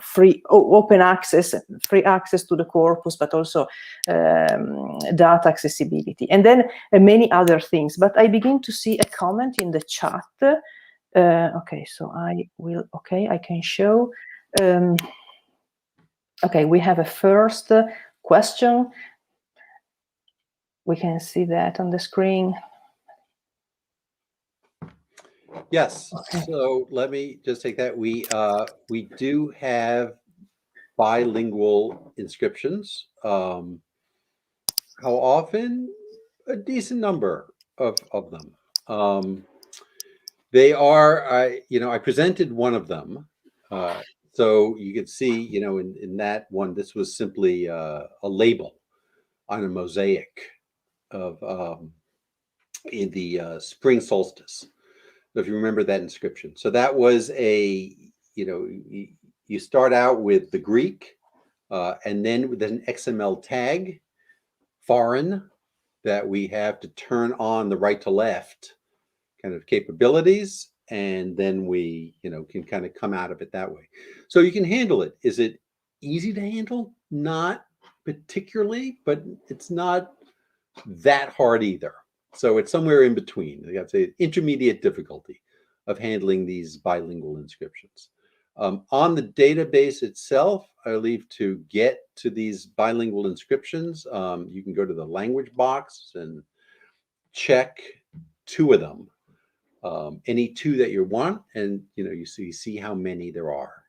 free, open access, free access to the corpus, but also data accessibility, and then many other things. But I begin to see a comment in the chat. Okay, so I can show. Okay, we have a first question. We can see that on the screen. Yes. Okay. So let me just take that. We do have bilingual inscriptions. How often? A decent number of them. They are. I presented one of them, so you could see. In that one, this was simply a label on a mosaic of in the spring solstice. If you remember that inscription. So that was you start out with the Greek and then with an XML tag, foreign, that we have to turn on the right to left kind of capabilities. And then we, can kind of come out of it that way. So you can handle it. Is it easy to handle? Not particularly, but it's not that hard either. So it's somewhere in between. I'd say intermediate difficulty of handling these bilingual inscriptions. On the database itself, I leave to get to these bilingual inscriptions. You can go to the language box and check 2 of them, any 2 that you want, and you see how many there are.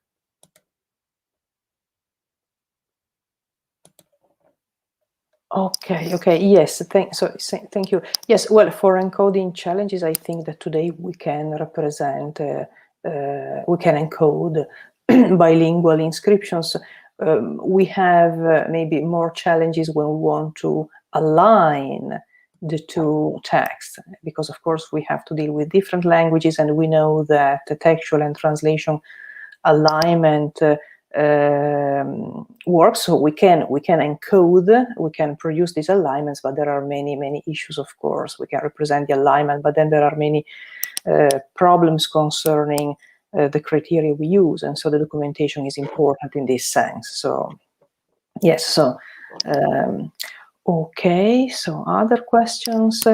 Okay. Yes, thank you. Yes, well, for encoding challenges, I think that today we can represent, we can encode bilingual inscriptions. We have maybe more challenges when we want to align the 2 texts, because of course we have to deal with different languages, and we know that the textual and translation alignment works. So we can encode, we can produce these alignments, but there are many issues. Of course, we can represent the alignment, but then there are many problems concerning the criteria we use, and so the documentation is important in this sense. So yes, so okay, so other questions.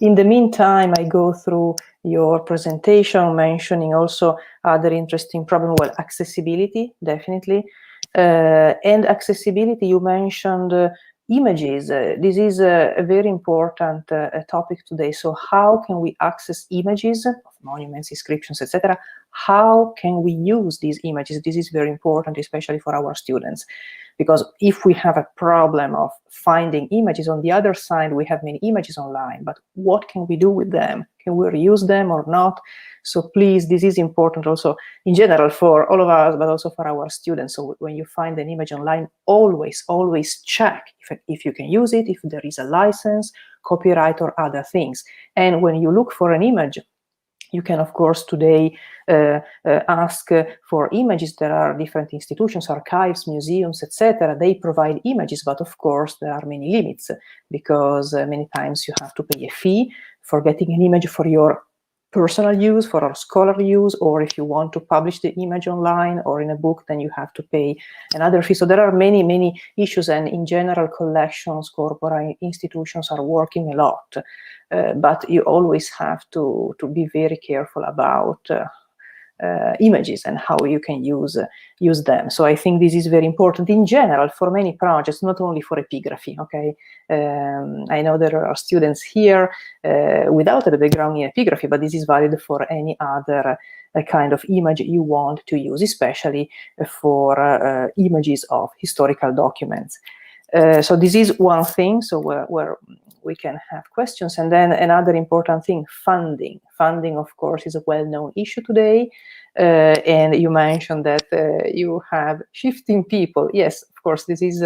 In the meantime, I go through your presentation, mentioning also other interesting problems. Well, accessibility, definitely. And accessibility, you mentioned images. This is a very important topic today. So how can we access images of monuments, inscriptions, etc.? How can we use these images? This is very important, especially for our students. Because if we have a problem of finding images, on the other side, we have many images online, but what can we do with them? Can we reuse them or not? So please, this is important also in general for all of us, but also for our students. So when you find an image online, always check if you can use it, if there is a license, copyright, or other things. And when you look for an image, you can, of course, today ask for images. There are different institutions, archives, museums, etc. They provide images, but of course, there are many limits, because many times you have to pay a fee for getting an image for your personal use, for our scholarly use, or if you want to publish the image online or in a book, then you have to pay another fee. So there are many, many issues, and in general, collections, corpora, institutions are working a lot. But you always have to be very careful about images and how you can use them. So I think this is very important in general for many projects, not only for epigraphy. Okay, I know there are students here without a background in epigraphy, but this is valid for any other kind of image you want to use, especially for images of historical documents. So this is one thing. So where we can have questions. And then another important thing, funding. Funding, of course, is a well-known issue today. And you mentioned that you have shifting people. Yes, of course, this is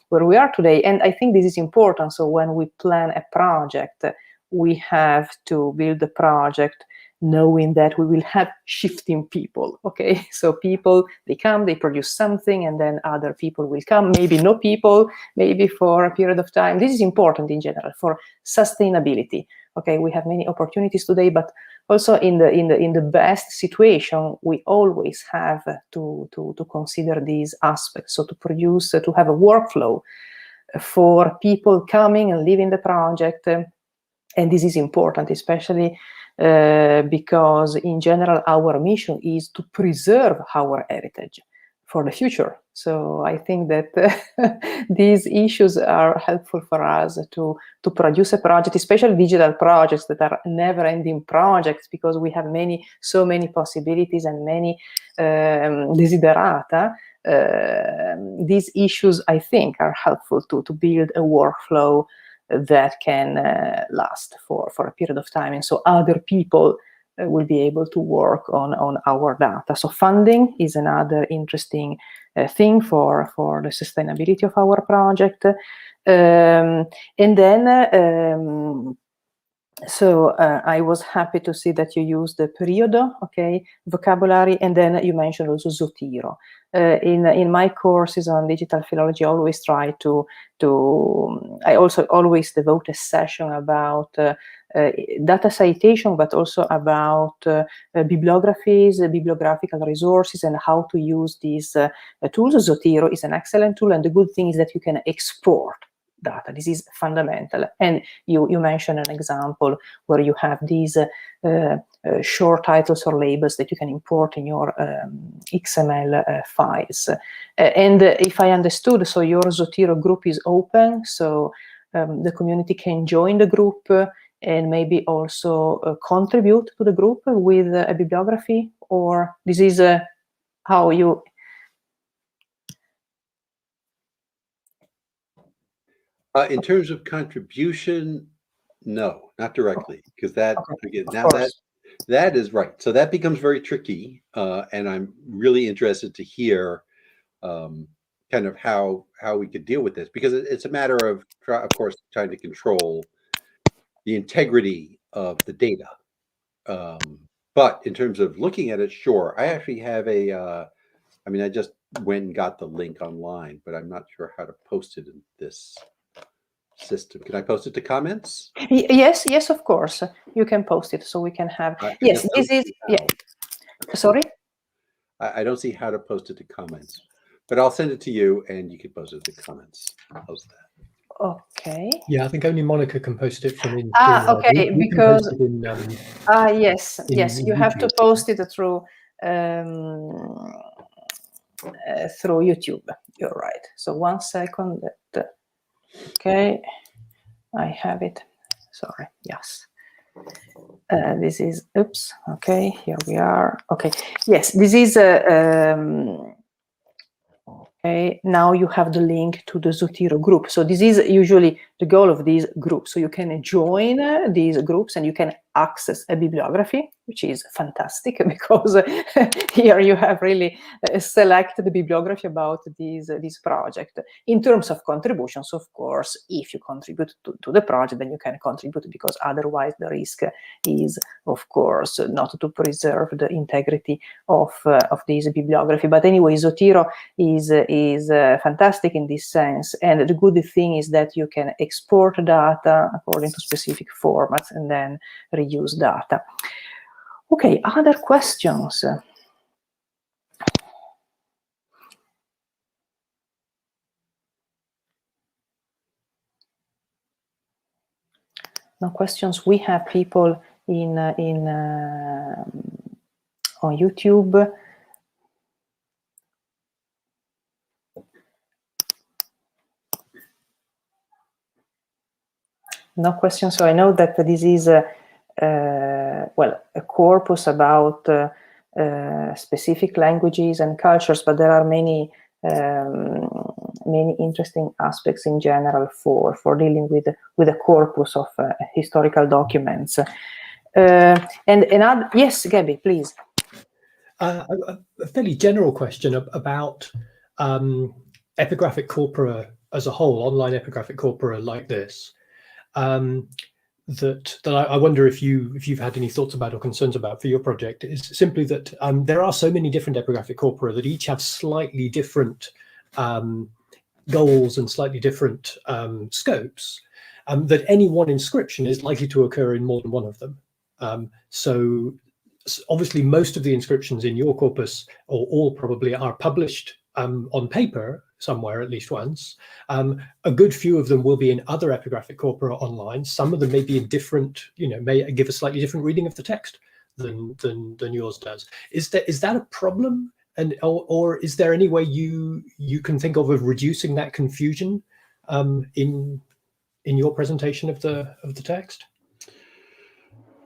where we are today. And I think this is important. So when we plan a project, we have to build the project knowing that we will have shifting people, okay? So people, they come, they produce something, and then other people will come, maybe no people, maybe for a period of time. This is important in general for sustainability, okay? We have many opportunities today, but also in the best situation, we always have to consider these aspects. So to produce, to have a workflow for people coming and leaving the project, and this is important, especially because in general, our mission is to preserve our heritage for the future. So I think that these issues are helpful for us to produce a project, especially digital projects that are never-ending projects, because we have so many possibilities and many desiderata. These issues, I think, are helpful to build a workflow that can last for a period of time, and so other people will be able to work on our data. So funding is another interesting thing for the sustainability of our project. And then so I was happy to see that you used the periodo, okay, vocabulary, and then you mentioned also zotiro. In my courses on digital philology, I always try I also always devote a session about data citation, but also about bibliographies, bibliographical resources, and how to use these tools. Zotiro is an excellent tool, and the good thing is that you can export data. This is fundamental. And you mentioned an example where you have these short titles or labels that you can import in your XML files. And if I understood, so your Zotiro group is open, so the community can join the group and maybe also contribute to the group with a bibliography, or this is how you... In terms of contribution, no, not directly, because that, again, now that is right. So that becomes very tricky, and I'm really interested to hear kind of how we could deal with this, because it's a matter of course, trying to control the integrity of the data. But in terms of looking at it, sure. I actually have I mean, I just went and got the link online, but I'm not sure how to post it in this system. Can I post it to comments? Yes, of course. You can post it so we can have... Yes, this is... Yeah. Sorry? I don't see how to post it to comments, but I'll send it to you and you can post it to comments. How's that? Okay. Yeah, I think only Monica can post it from in. Okay, because... yes, in you have to post it through YouTube. You're right. So 1 second. Okay, I have it. Sorry. Yes. This is, oops. Okay, here we are. Okay. Yes, this is okay, now you have the link to the Zotiro group. So this is usually the goal of these groups. So you can join these groups and you can access a bibliography, which is fantastic, because here you have really selected the bibliography about this project. In terms of contributions, of course, if you contribute to the project, then you can contribute, because otherwise the risk is, of course, not to preserve the integrity of this bibliography. But anyway, Zotiro is fantastic in this sense, and the good thing is that you can export data according to specific formats and then reuse data. Okay, other questions? No questions. We have people on YouTube. No questions. So I know that this is well, a corpus about specific languages and cultures, but there are many many interesting aspects in general for dealing with a corpus of historical documents. And another, yes, Gabby, please. A fairly general question about epigraphic corpora as a whole, online epigraphic corpora like this. That I wonder if you've had any thoughts about or concerns about for your project is simply that there are so many different epigraphic corpora that each have slightly different goals and slightly different scopes, that any one inscription is likely to occur in more than one of them. So obviously most of the inscriptions in your corpus, or all probably, are published on paper somewhere at least once. A good few of them will be in other epigraphic corpora online. Some of them may be in different, may give a slightly different reading of the text than yours does. Is that a problem? And or is there any way you can think of reducing that confusion in your presentation of the text?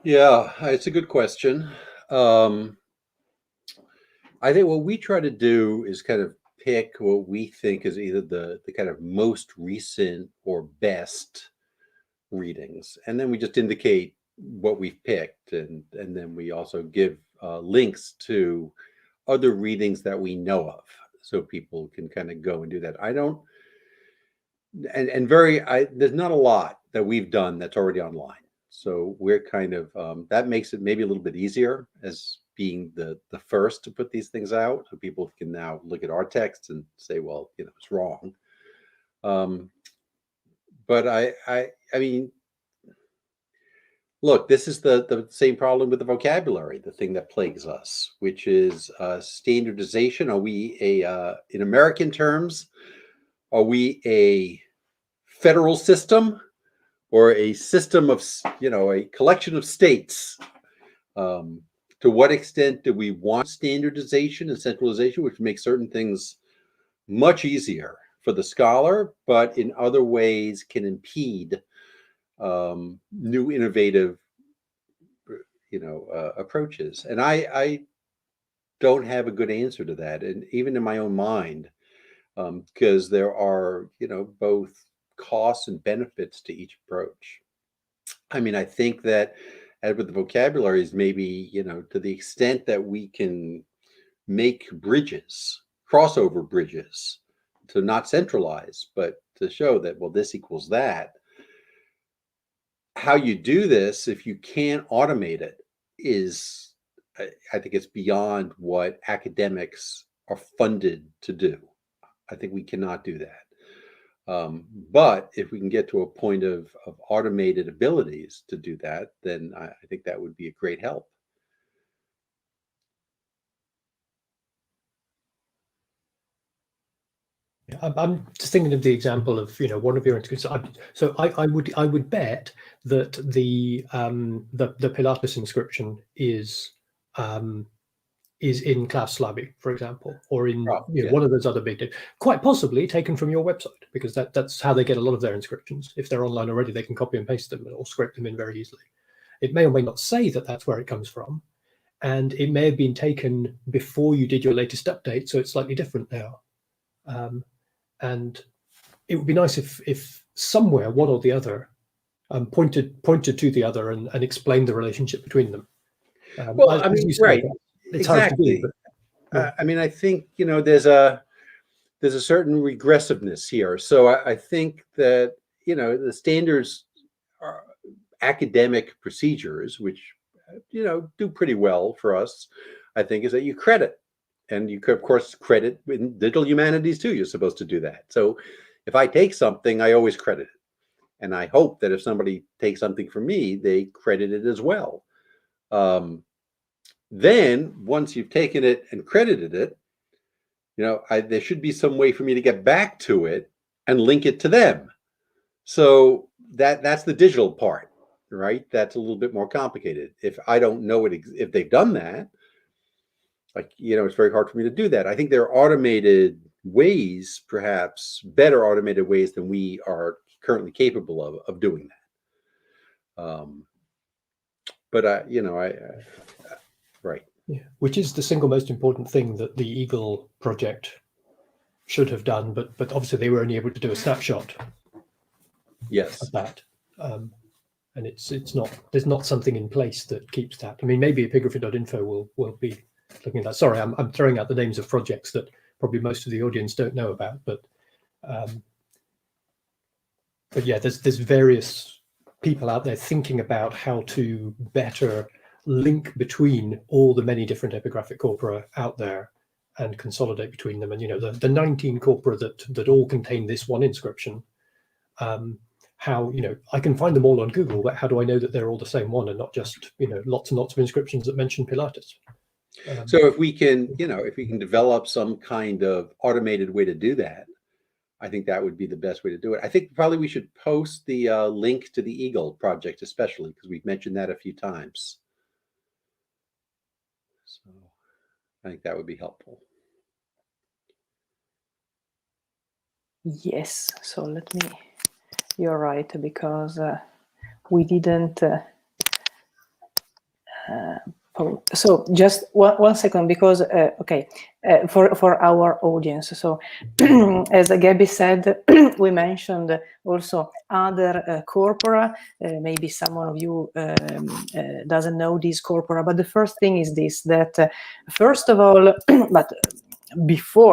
Yeah, it's a good question. I think what we try to do is kind of pick what we think is either the kind of most recent or best readings, and then we just indicate what we've picked, and then we also give links to other readings that we know of, so people can kind of go and do that. I don't, there's not a lot that we've done that's already online, so we're kind of that makes it maybe a little bit easier as being the first to put these things out, so people can now look at our text and say, well, it's wrong. But I mean, look, this is the same problem with the vocabulary, the thing that plagues us, which is standardization. Are we in American terms, are we a federal system or a system of, a collection of states? To what extent do we want standardization and centralization, which makes certain things much easier for the scholar, but in other ways can impede new innovative, approaches? And I don't have a good answer to that, and even in my own mind, because there are, both costs and benefits to each approach. I mean, I think that as with the vocabularies, maybe, to the extent that we can make bridges, crossover bridges, to not centralize, but to show that, well, this equals that. How you do this, if you can't automate it, is, I think it's beyond what academics are funded to do. I think we cannot do that. But if we can get to a point of automated abilities to do that, then I think that would be a great help. I'm just thinking of the example of one of your inscriptions. So I would bet that the Pilatus inscription is in Klaus Slaby, for example, or in one of those other big, quite possibly taken from your website, because that's how they get a lot of their inscriptions. If they're online already, they can copy and paste them or script them in very easily. It may or may not say that that's where it comes from, and it may have been taken before you did your latest update, so it's slightly different now. And it would be nice if somewhere one or the other pointed to the other and explained the relationship between them. Well, I mean, right. It's exactly. hard to do, but, I mean, I think, there's a certain regressiveness here. So I think that, the standards are academic procedures, which, do pretty well for us, I think, is that you credit. And you could, of course, credit in digital humanities too. You're supposed to do that. So if I take something, I always credit it. And I hope that if somebody takes something from me, they credit it as well. Then once you've taken it and credited it, there should be some way for me to get back to it and link it to them. So that's the digital part, right? That's a little bit more complicated. If I don't know if they've done that, it's very hard for me to do that. I think there are automated ways, perhaps better automated ways than we are currently capable of doing that. Right. Yeah, which is the single most important thing that the Eagle project should have done, but obviously they were only able to do a snapshot. Yes. Of that, and there's not something in place that keeps that. I mean, maybe epigraphy.info will be looking at that. Sorry, I'm throwing out the names of projects that probably most of the audience don't know about, but yeah, there's various people out there thinking about how to better link between all the many different epigraphic corpora out there and consolidate between them. And the 19 corpora that all contain this one inscription. How I can find them all on Google, but how do I know that they're all the same one and not just lots and lots of inscriptions that mention Pilatus? So if we can develop some kind of automated way to do that, I think that would be the best way to do it. I think probably we should post the link to the Eagle project, especially because we've mentioned that a few times. So I think that would be helpful. Yes. So let me. You're right, because we didn't. So just one second, because okay, for our audience. So as Gabby said, we mentioned also other corpora. Maybe someone of you doesn't know these corpora, but the first thing is this: that first of all, but before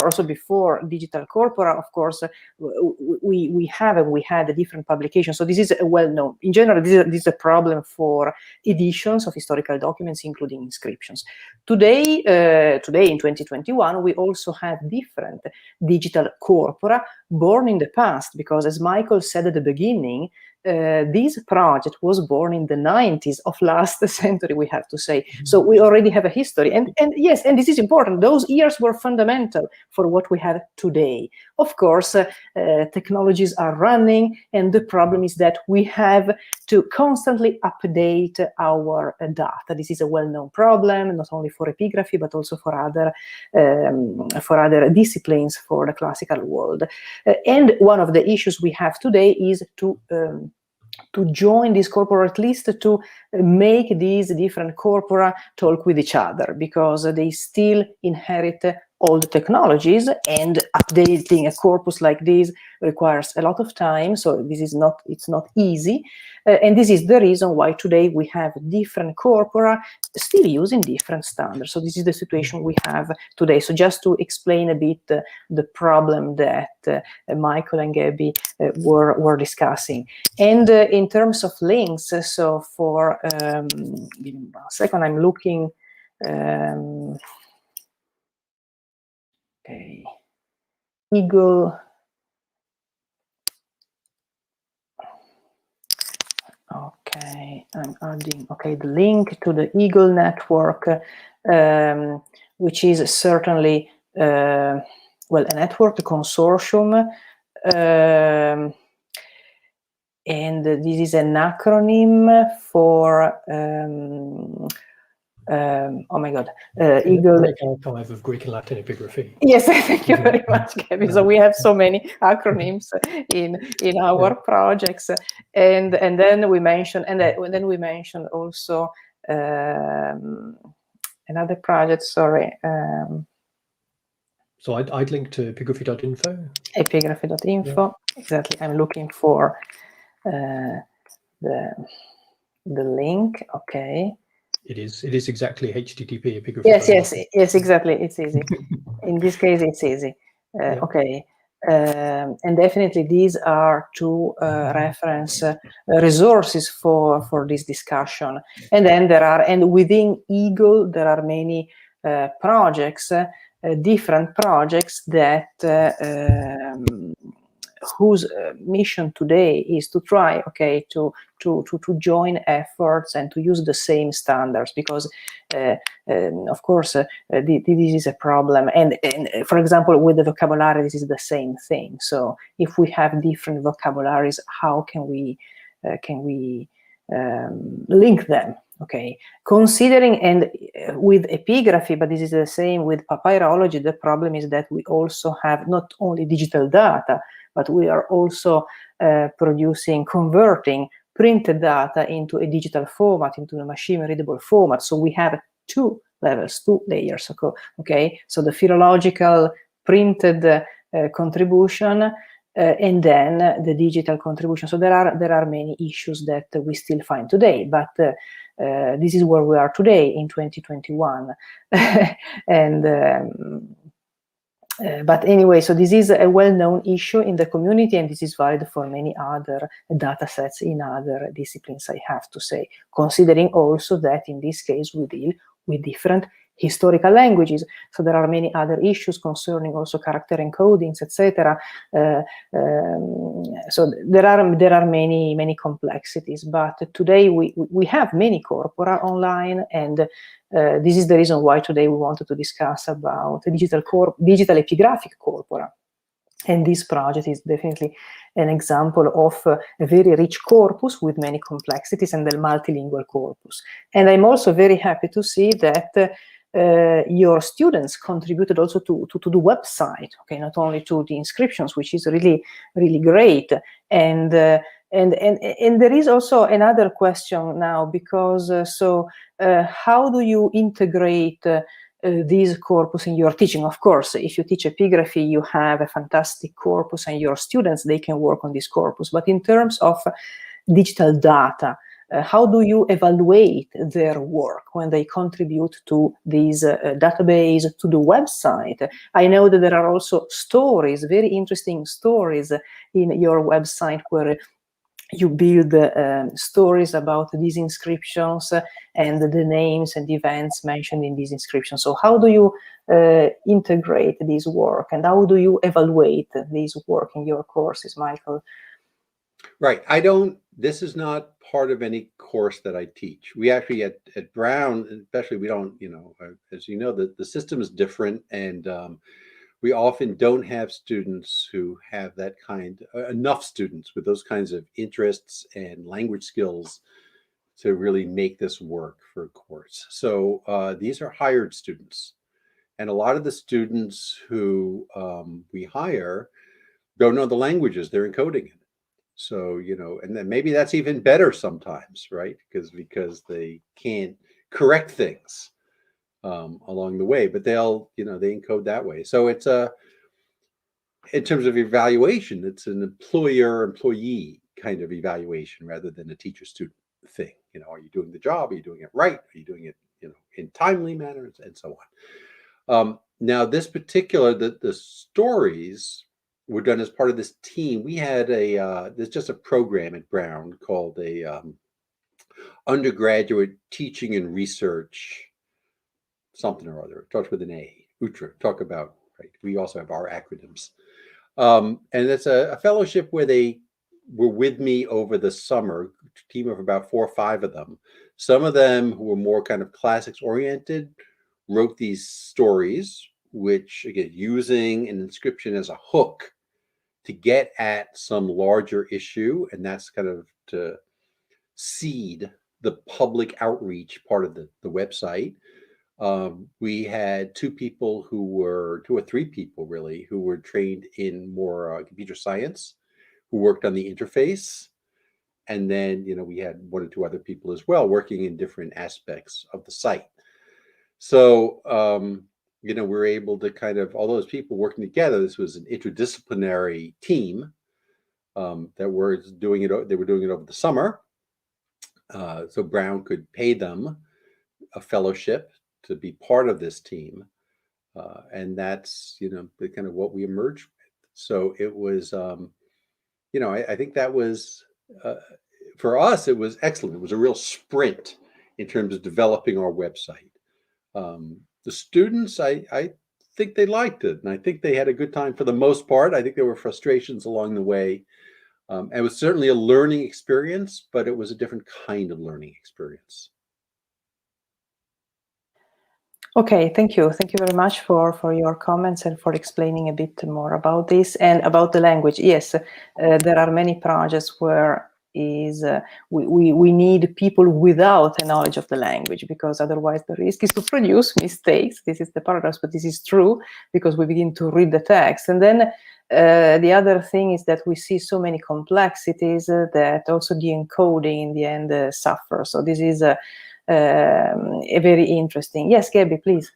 digital corpora, of course, we had a different publication. So this is well known. In general, this is a problem for editions of historical documents, including inscriptions. Today in 2021, we also have different digital corpora born in the past, because as Michael said at the beginning, this project was born in the 90s of last century, we have to say. So we already have a history. And yes, and this is important. Those years were fundamental for what we have today. Of course, technologies are running, and the problem is that we have to constantly update our data. This is a well-known problem, not only for epigraphy, but also for other disciplines for the classical world. And one of the issues we have today is to join this corpora, at least to make these different corpora talk with each other, because they still inherit old technologies, and updating a corpus like this requires a lot of time. So it's not easy. And this is the reason why today we have different corpora still using different standards. So this is the situation we have today. So just to explain a bit the problem that Michael and Gabby were discussing. And in terms of links, so for, give me a second, I'm looking, okay, Eagle. Okay, I'm adding, okay, the link to the Eagle network, which is certainly, well, a network, a consortium, and this is an acronym for, oh my God, Eagle Archive of Greek and Latin Epigraphy. Yes, thank you very much, Kevin. So we have so many acronyms in our projects, and then we mentioned also another project. Sorry. So I'd link to epigraphy.info. Epigraphy.info. Yeah. Exactly. I'm looking for the link. Okay. It is exactly HTTP epigraphy. Yes, exactly. It's easy. In this case, it's easy. Yeah. Okay. And definitely these are two reference resources for this discussion. And then and within Eagle, there are many projects, different projects that whose mission today is to try, okay, to join efforts and to use the same standards, because of course this is a problem. And for example, with the vocabulary, this is the same thing. So if we have different vocabularies, how can we link them? Okay, considering, and with epigraphy, but this is the same with papyrology, the problem is that we also have not only digital data, but we are also converting printed data into a digital format, into a machine-readable format. So we have two levels, two layers. Okay, so the philological printed contribution, and then the digital contribution. So there are many issues that we still find today, but this is where we are today in 2021. And but anyway, so this is a well-known issue in the community, and this is valid for many other data sets in other disciplines, I have to say, considering also that in this case we deal with different historical languages. So there are many other issues concerning also character encodings, etc. So there are many complexities. But today we have many corpora online, and this is the reason why today we wanted to discuss about digital epigraphic corpora. And this project is definitely an example of a very rich corpus with many complexities, and the multilingual corpus. And I'm also very happy to see that your students contributed also to the website, okay, not only to the inscriptions, which is really great. And there is also another question now, because how do you integrate these corpus in your teaching? Of course, if you teach epigraphy, you have a fantastic corpus, and your students, they can work on this corpus. But in terms of digital data, how do you evaluate their work when they contribute to this database, to the website? I know that there are also stories, very interesting stories in your website, where you build stories about these inscriptions and the names and events mentioned in these inscriptions. So how do you integrate this work, and how do you evaluate this work in your courses, Michael? Right. This is not part of any course that I teach. We actually at Brown, especially, we don't, as you know, the system is different, and we often don't have students who have enough students with those kinds of interests and language skills to really make this work for a course. So these are hired students. And a lot of the students who we hire don't know the languages they're encoding in. So, and then maybe that's even better sometimes, right? Because they can't correct things along the way, but they encode that way. So it's in terms of evaluation, it's an employer-employee kind of evaluation rather than a teacher-student thing. Are you doing the job? Are you doing it right? Are you doing it, in timely manners, and so on. Now, this particular, the stories were done as part of this team. We had there's just a program at Brown called a undergraduate teaching and research something or other. It starts with an A. UTRA. Talk about, right? We also have our acronyms. And it's a fellowship where they were with me over the summer, a team of about 4 or 5 of them. Some of them who were more kind of classics oriented wrote these stories, which, again, using an inscription as a hook to get at some larger issue, and that's kind of to seed the public outreach part of the website. We had 2 or 3 people really, who were trained in more computer science, who worked on the interface. And then, we had 1 or 2 other people as well working in different aspects of the site. So, we're able to kind of, all those people working together, this was an interdisciplinary team that were doing it. They were doing it over the summer. So Brown could pay them a fellowship to be part of this team. And that's, the kind of what we emerged with. So it was, I think that was, for us, it was excellent. It was a real sprint in terms of developing our website. The students, I think they liked it, and I think they had a good time for the most part. I think there were frustrations along the way. It was certainly a learning experience, but it was a different kind of learning experience. Okay, thank you. Thank you very much for your comments and for explaining a bit more about this and about the language. Yes, there are many projects where we need people without a knowledge of the language, because otherwise the risk is to produce mistakes. This is the paradox, but this is true because we begin to read the text. And then the other thing is that we see so many complexities that also the encoding in the end suffers. So this is a very interesting. Yes, Gabby, please.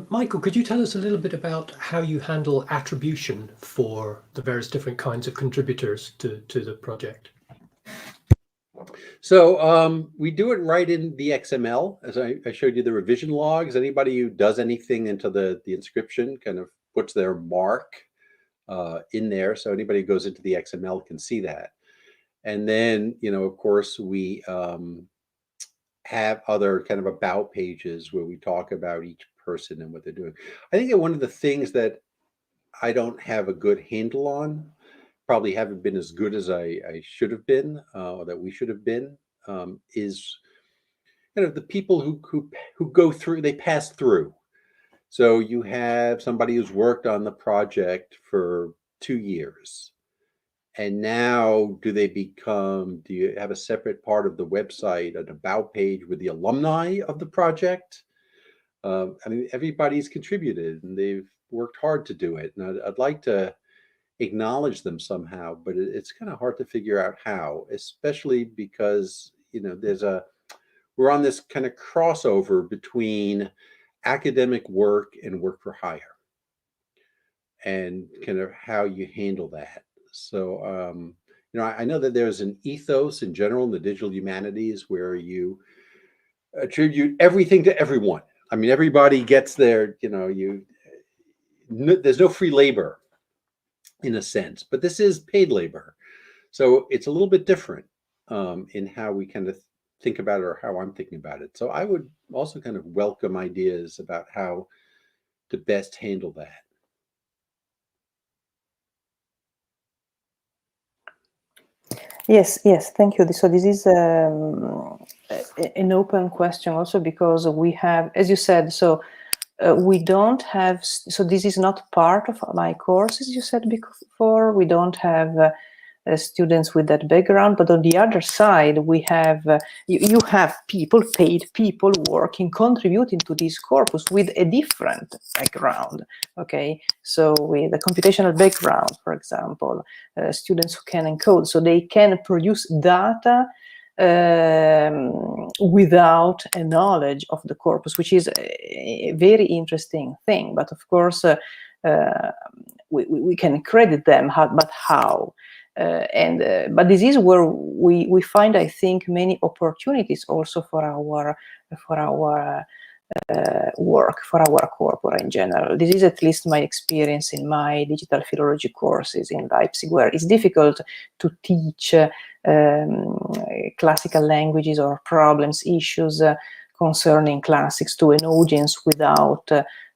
Michael, could you tell us a little bit about how you handle attribution for the various different kinds of contributors to the project? So we do it right in the XML, as I showed you the revision logs. Anybody who does anything into the inscription kind of puts their mark in there. So anybody who goes into the XML can see that. And then, of course, we have other kind of about pages where we talk about each person and what they're doing. I think that one of the things that I don't have a good handle on, probably haven't been as good as I should have been, or that we should have been, is kind of the people who go through, they pass through. So you have somebody who's worked on the project for 2 years. And now do you have a separate part of the website, an about page with the alumni of the project? I mean, everybody's contributed and they've worked hard to do it. And I'd like to acknowledge them somehow, but it's kind of hard to figure out how, especially because, we're on this kind of crossover between academic work and work for hire, and kind of how you handle that. So, I know that there's an ethos in general in the digital humanities where you attribute everything to everyone. I mean, everybody gets their, there's no free labor in a sense, but this is paid labor. So it's a little bit different in how we kind of think about it, or how I'm thinking about it. So I would also kind of welcome ideas about how to best handle that. Yes, thank you. So this is an open question also, because we have, as you said, so we don't have, so this is not part of my courses, you said before. We don't have students with that background, but on the other side, we have, you have people, paid people working, contributing to this corpus with a different background, okay? So with a computational background, for example, students who can encode, so they can produce data without a knowledge of the corpus, which is a very interesting thing. But of course, we can credit them, but how? But this is where we find, I think, many opportunities also for our work, for our corpora in general. This is at least my experience in my digital philology courses in Leipzig, where it's difficult to teach classical languages or problems, issues concerning classics to an audience without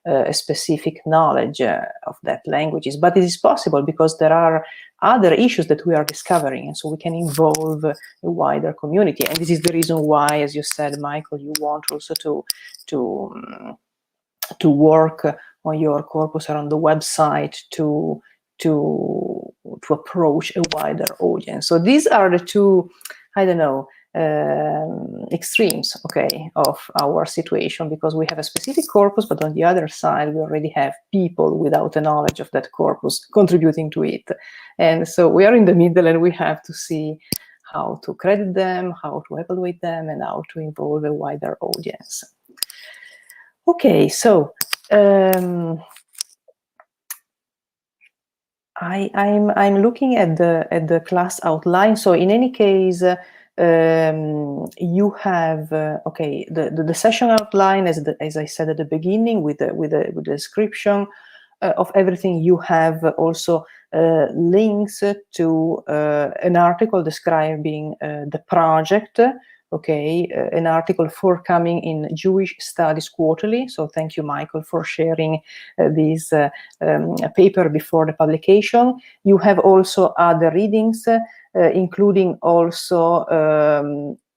a specific knowledge of that languages. But it is possible because there are other issues that we are discovering, and so we can involve a wider community. And this is the reason why, as you said, Michael, you want also to work on your corpus or on the website to approach a wider audience. So these are the two, I don't know, extremes, okay, of our situation, because we have a specific corpus, but on the other side, we already have people without a knowledge of that corpus contributing to it. And so we are in the middle, and we have to see how to credit them, how to evaluate them, and how to involve a wider audience. Okay, so I'm looking at the class outline. So in any case, you have okay, the session outline, as I said at the beginning, with the description of everything. You have also links to an article describing the project, okay, an article forthcoming in Jewish Studies Quarterly. So thank you, Michael, for sharing this paper before the publication. You have also other readings, including also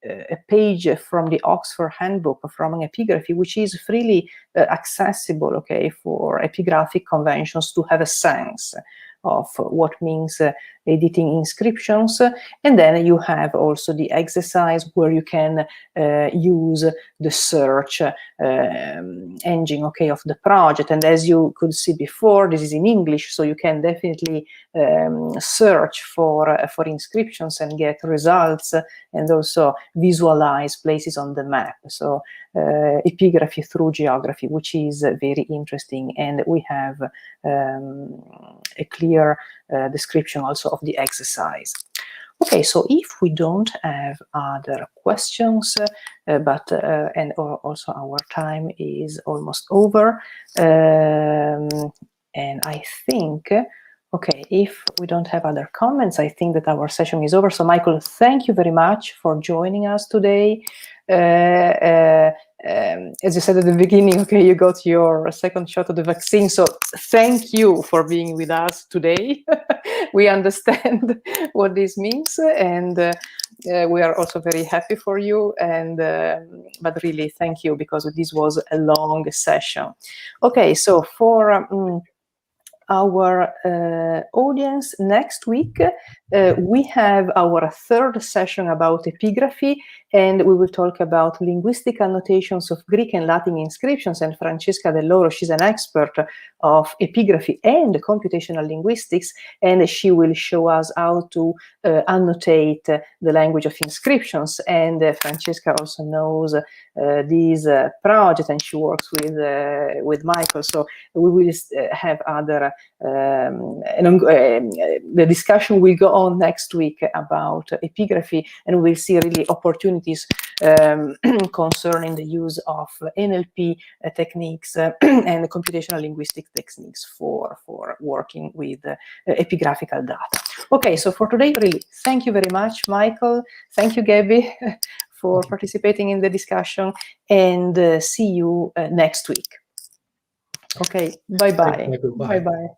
a page from the Oxford Handbook from Epigraphy, which is freely accessible, okay, for epigraphic conventions to have a sense of what means editing inscriptions. And then you have also the exercise where you can use the search engine, okay, of the project. And as you could see before, this is in English, so you can definitely search for inscriptions and get results, and also visualize places on the map. So epigraphy through geography, which is very interesting, and we have a clear description also of the exercise. Okay, so if we don't have other questions, and also our time is almost over, and I think, okay, if we don't have other comments, I think that our session is over. So Michael, thank you very much for joining us today. As you said at the beginning, okay, you got your second shot of the vaccine. So thank you for being with us today. We understand what this means, and we are also very happy for you. And but really, thank you, because this was a long session. Okay, so for our audience, next week we have our third session about epigraphy, and we will talk about linguistic annotations of Greek and Latin inscriptions. And Francesca Dell'Oro, she's an expert of epigraphy and computational linguistics, and she will show us how to annotate the language of inscriptions. And Francesca also knows this project, and she works with Michael. So we will have other the discussion will go on next week about epigraphy, and we'll see really opportunities concerning the use of NLP techniques and computational linguistic techniques for working with epigraphical data. Okay, so for today, really, thank you very much, Michael. Thank you, Gabby, for participating in the discussion, and see you next week. Okay, bye-bye. Bye-bye. Bye-bye.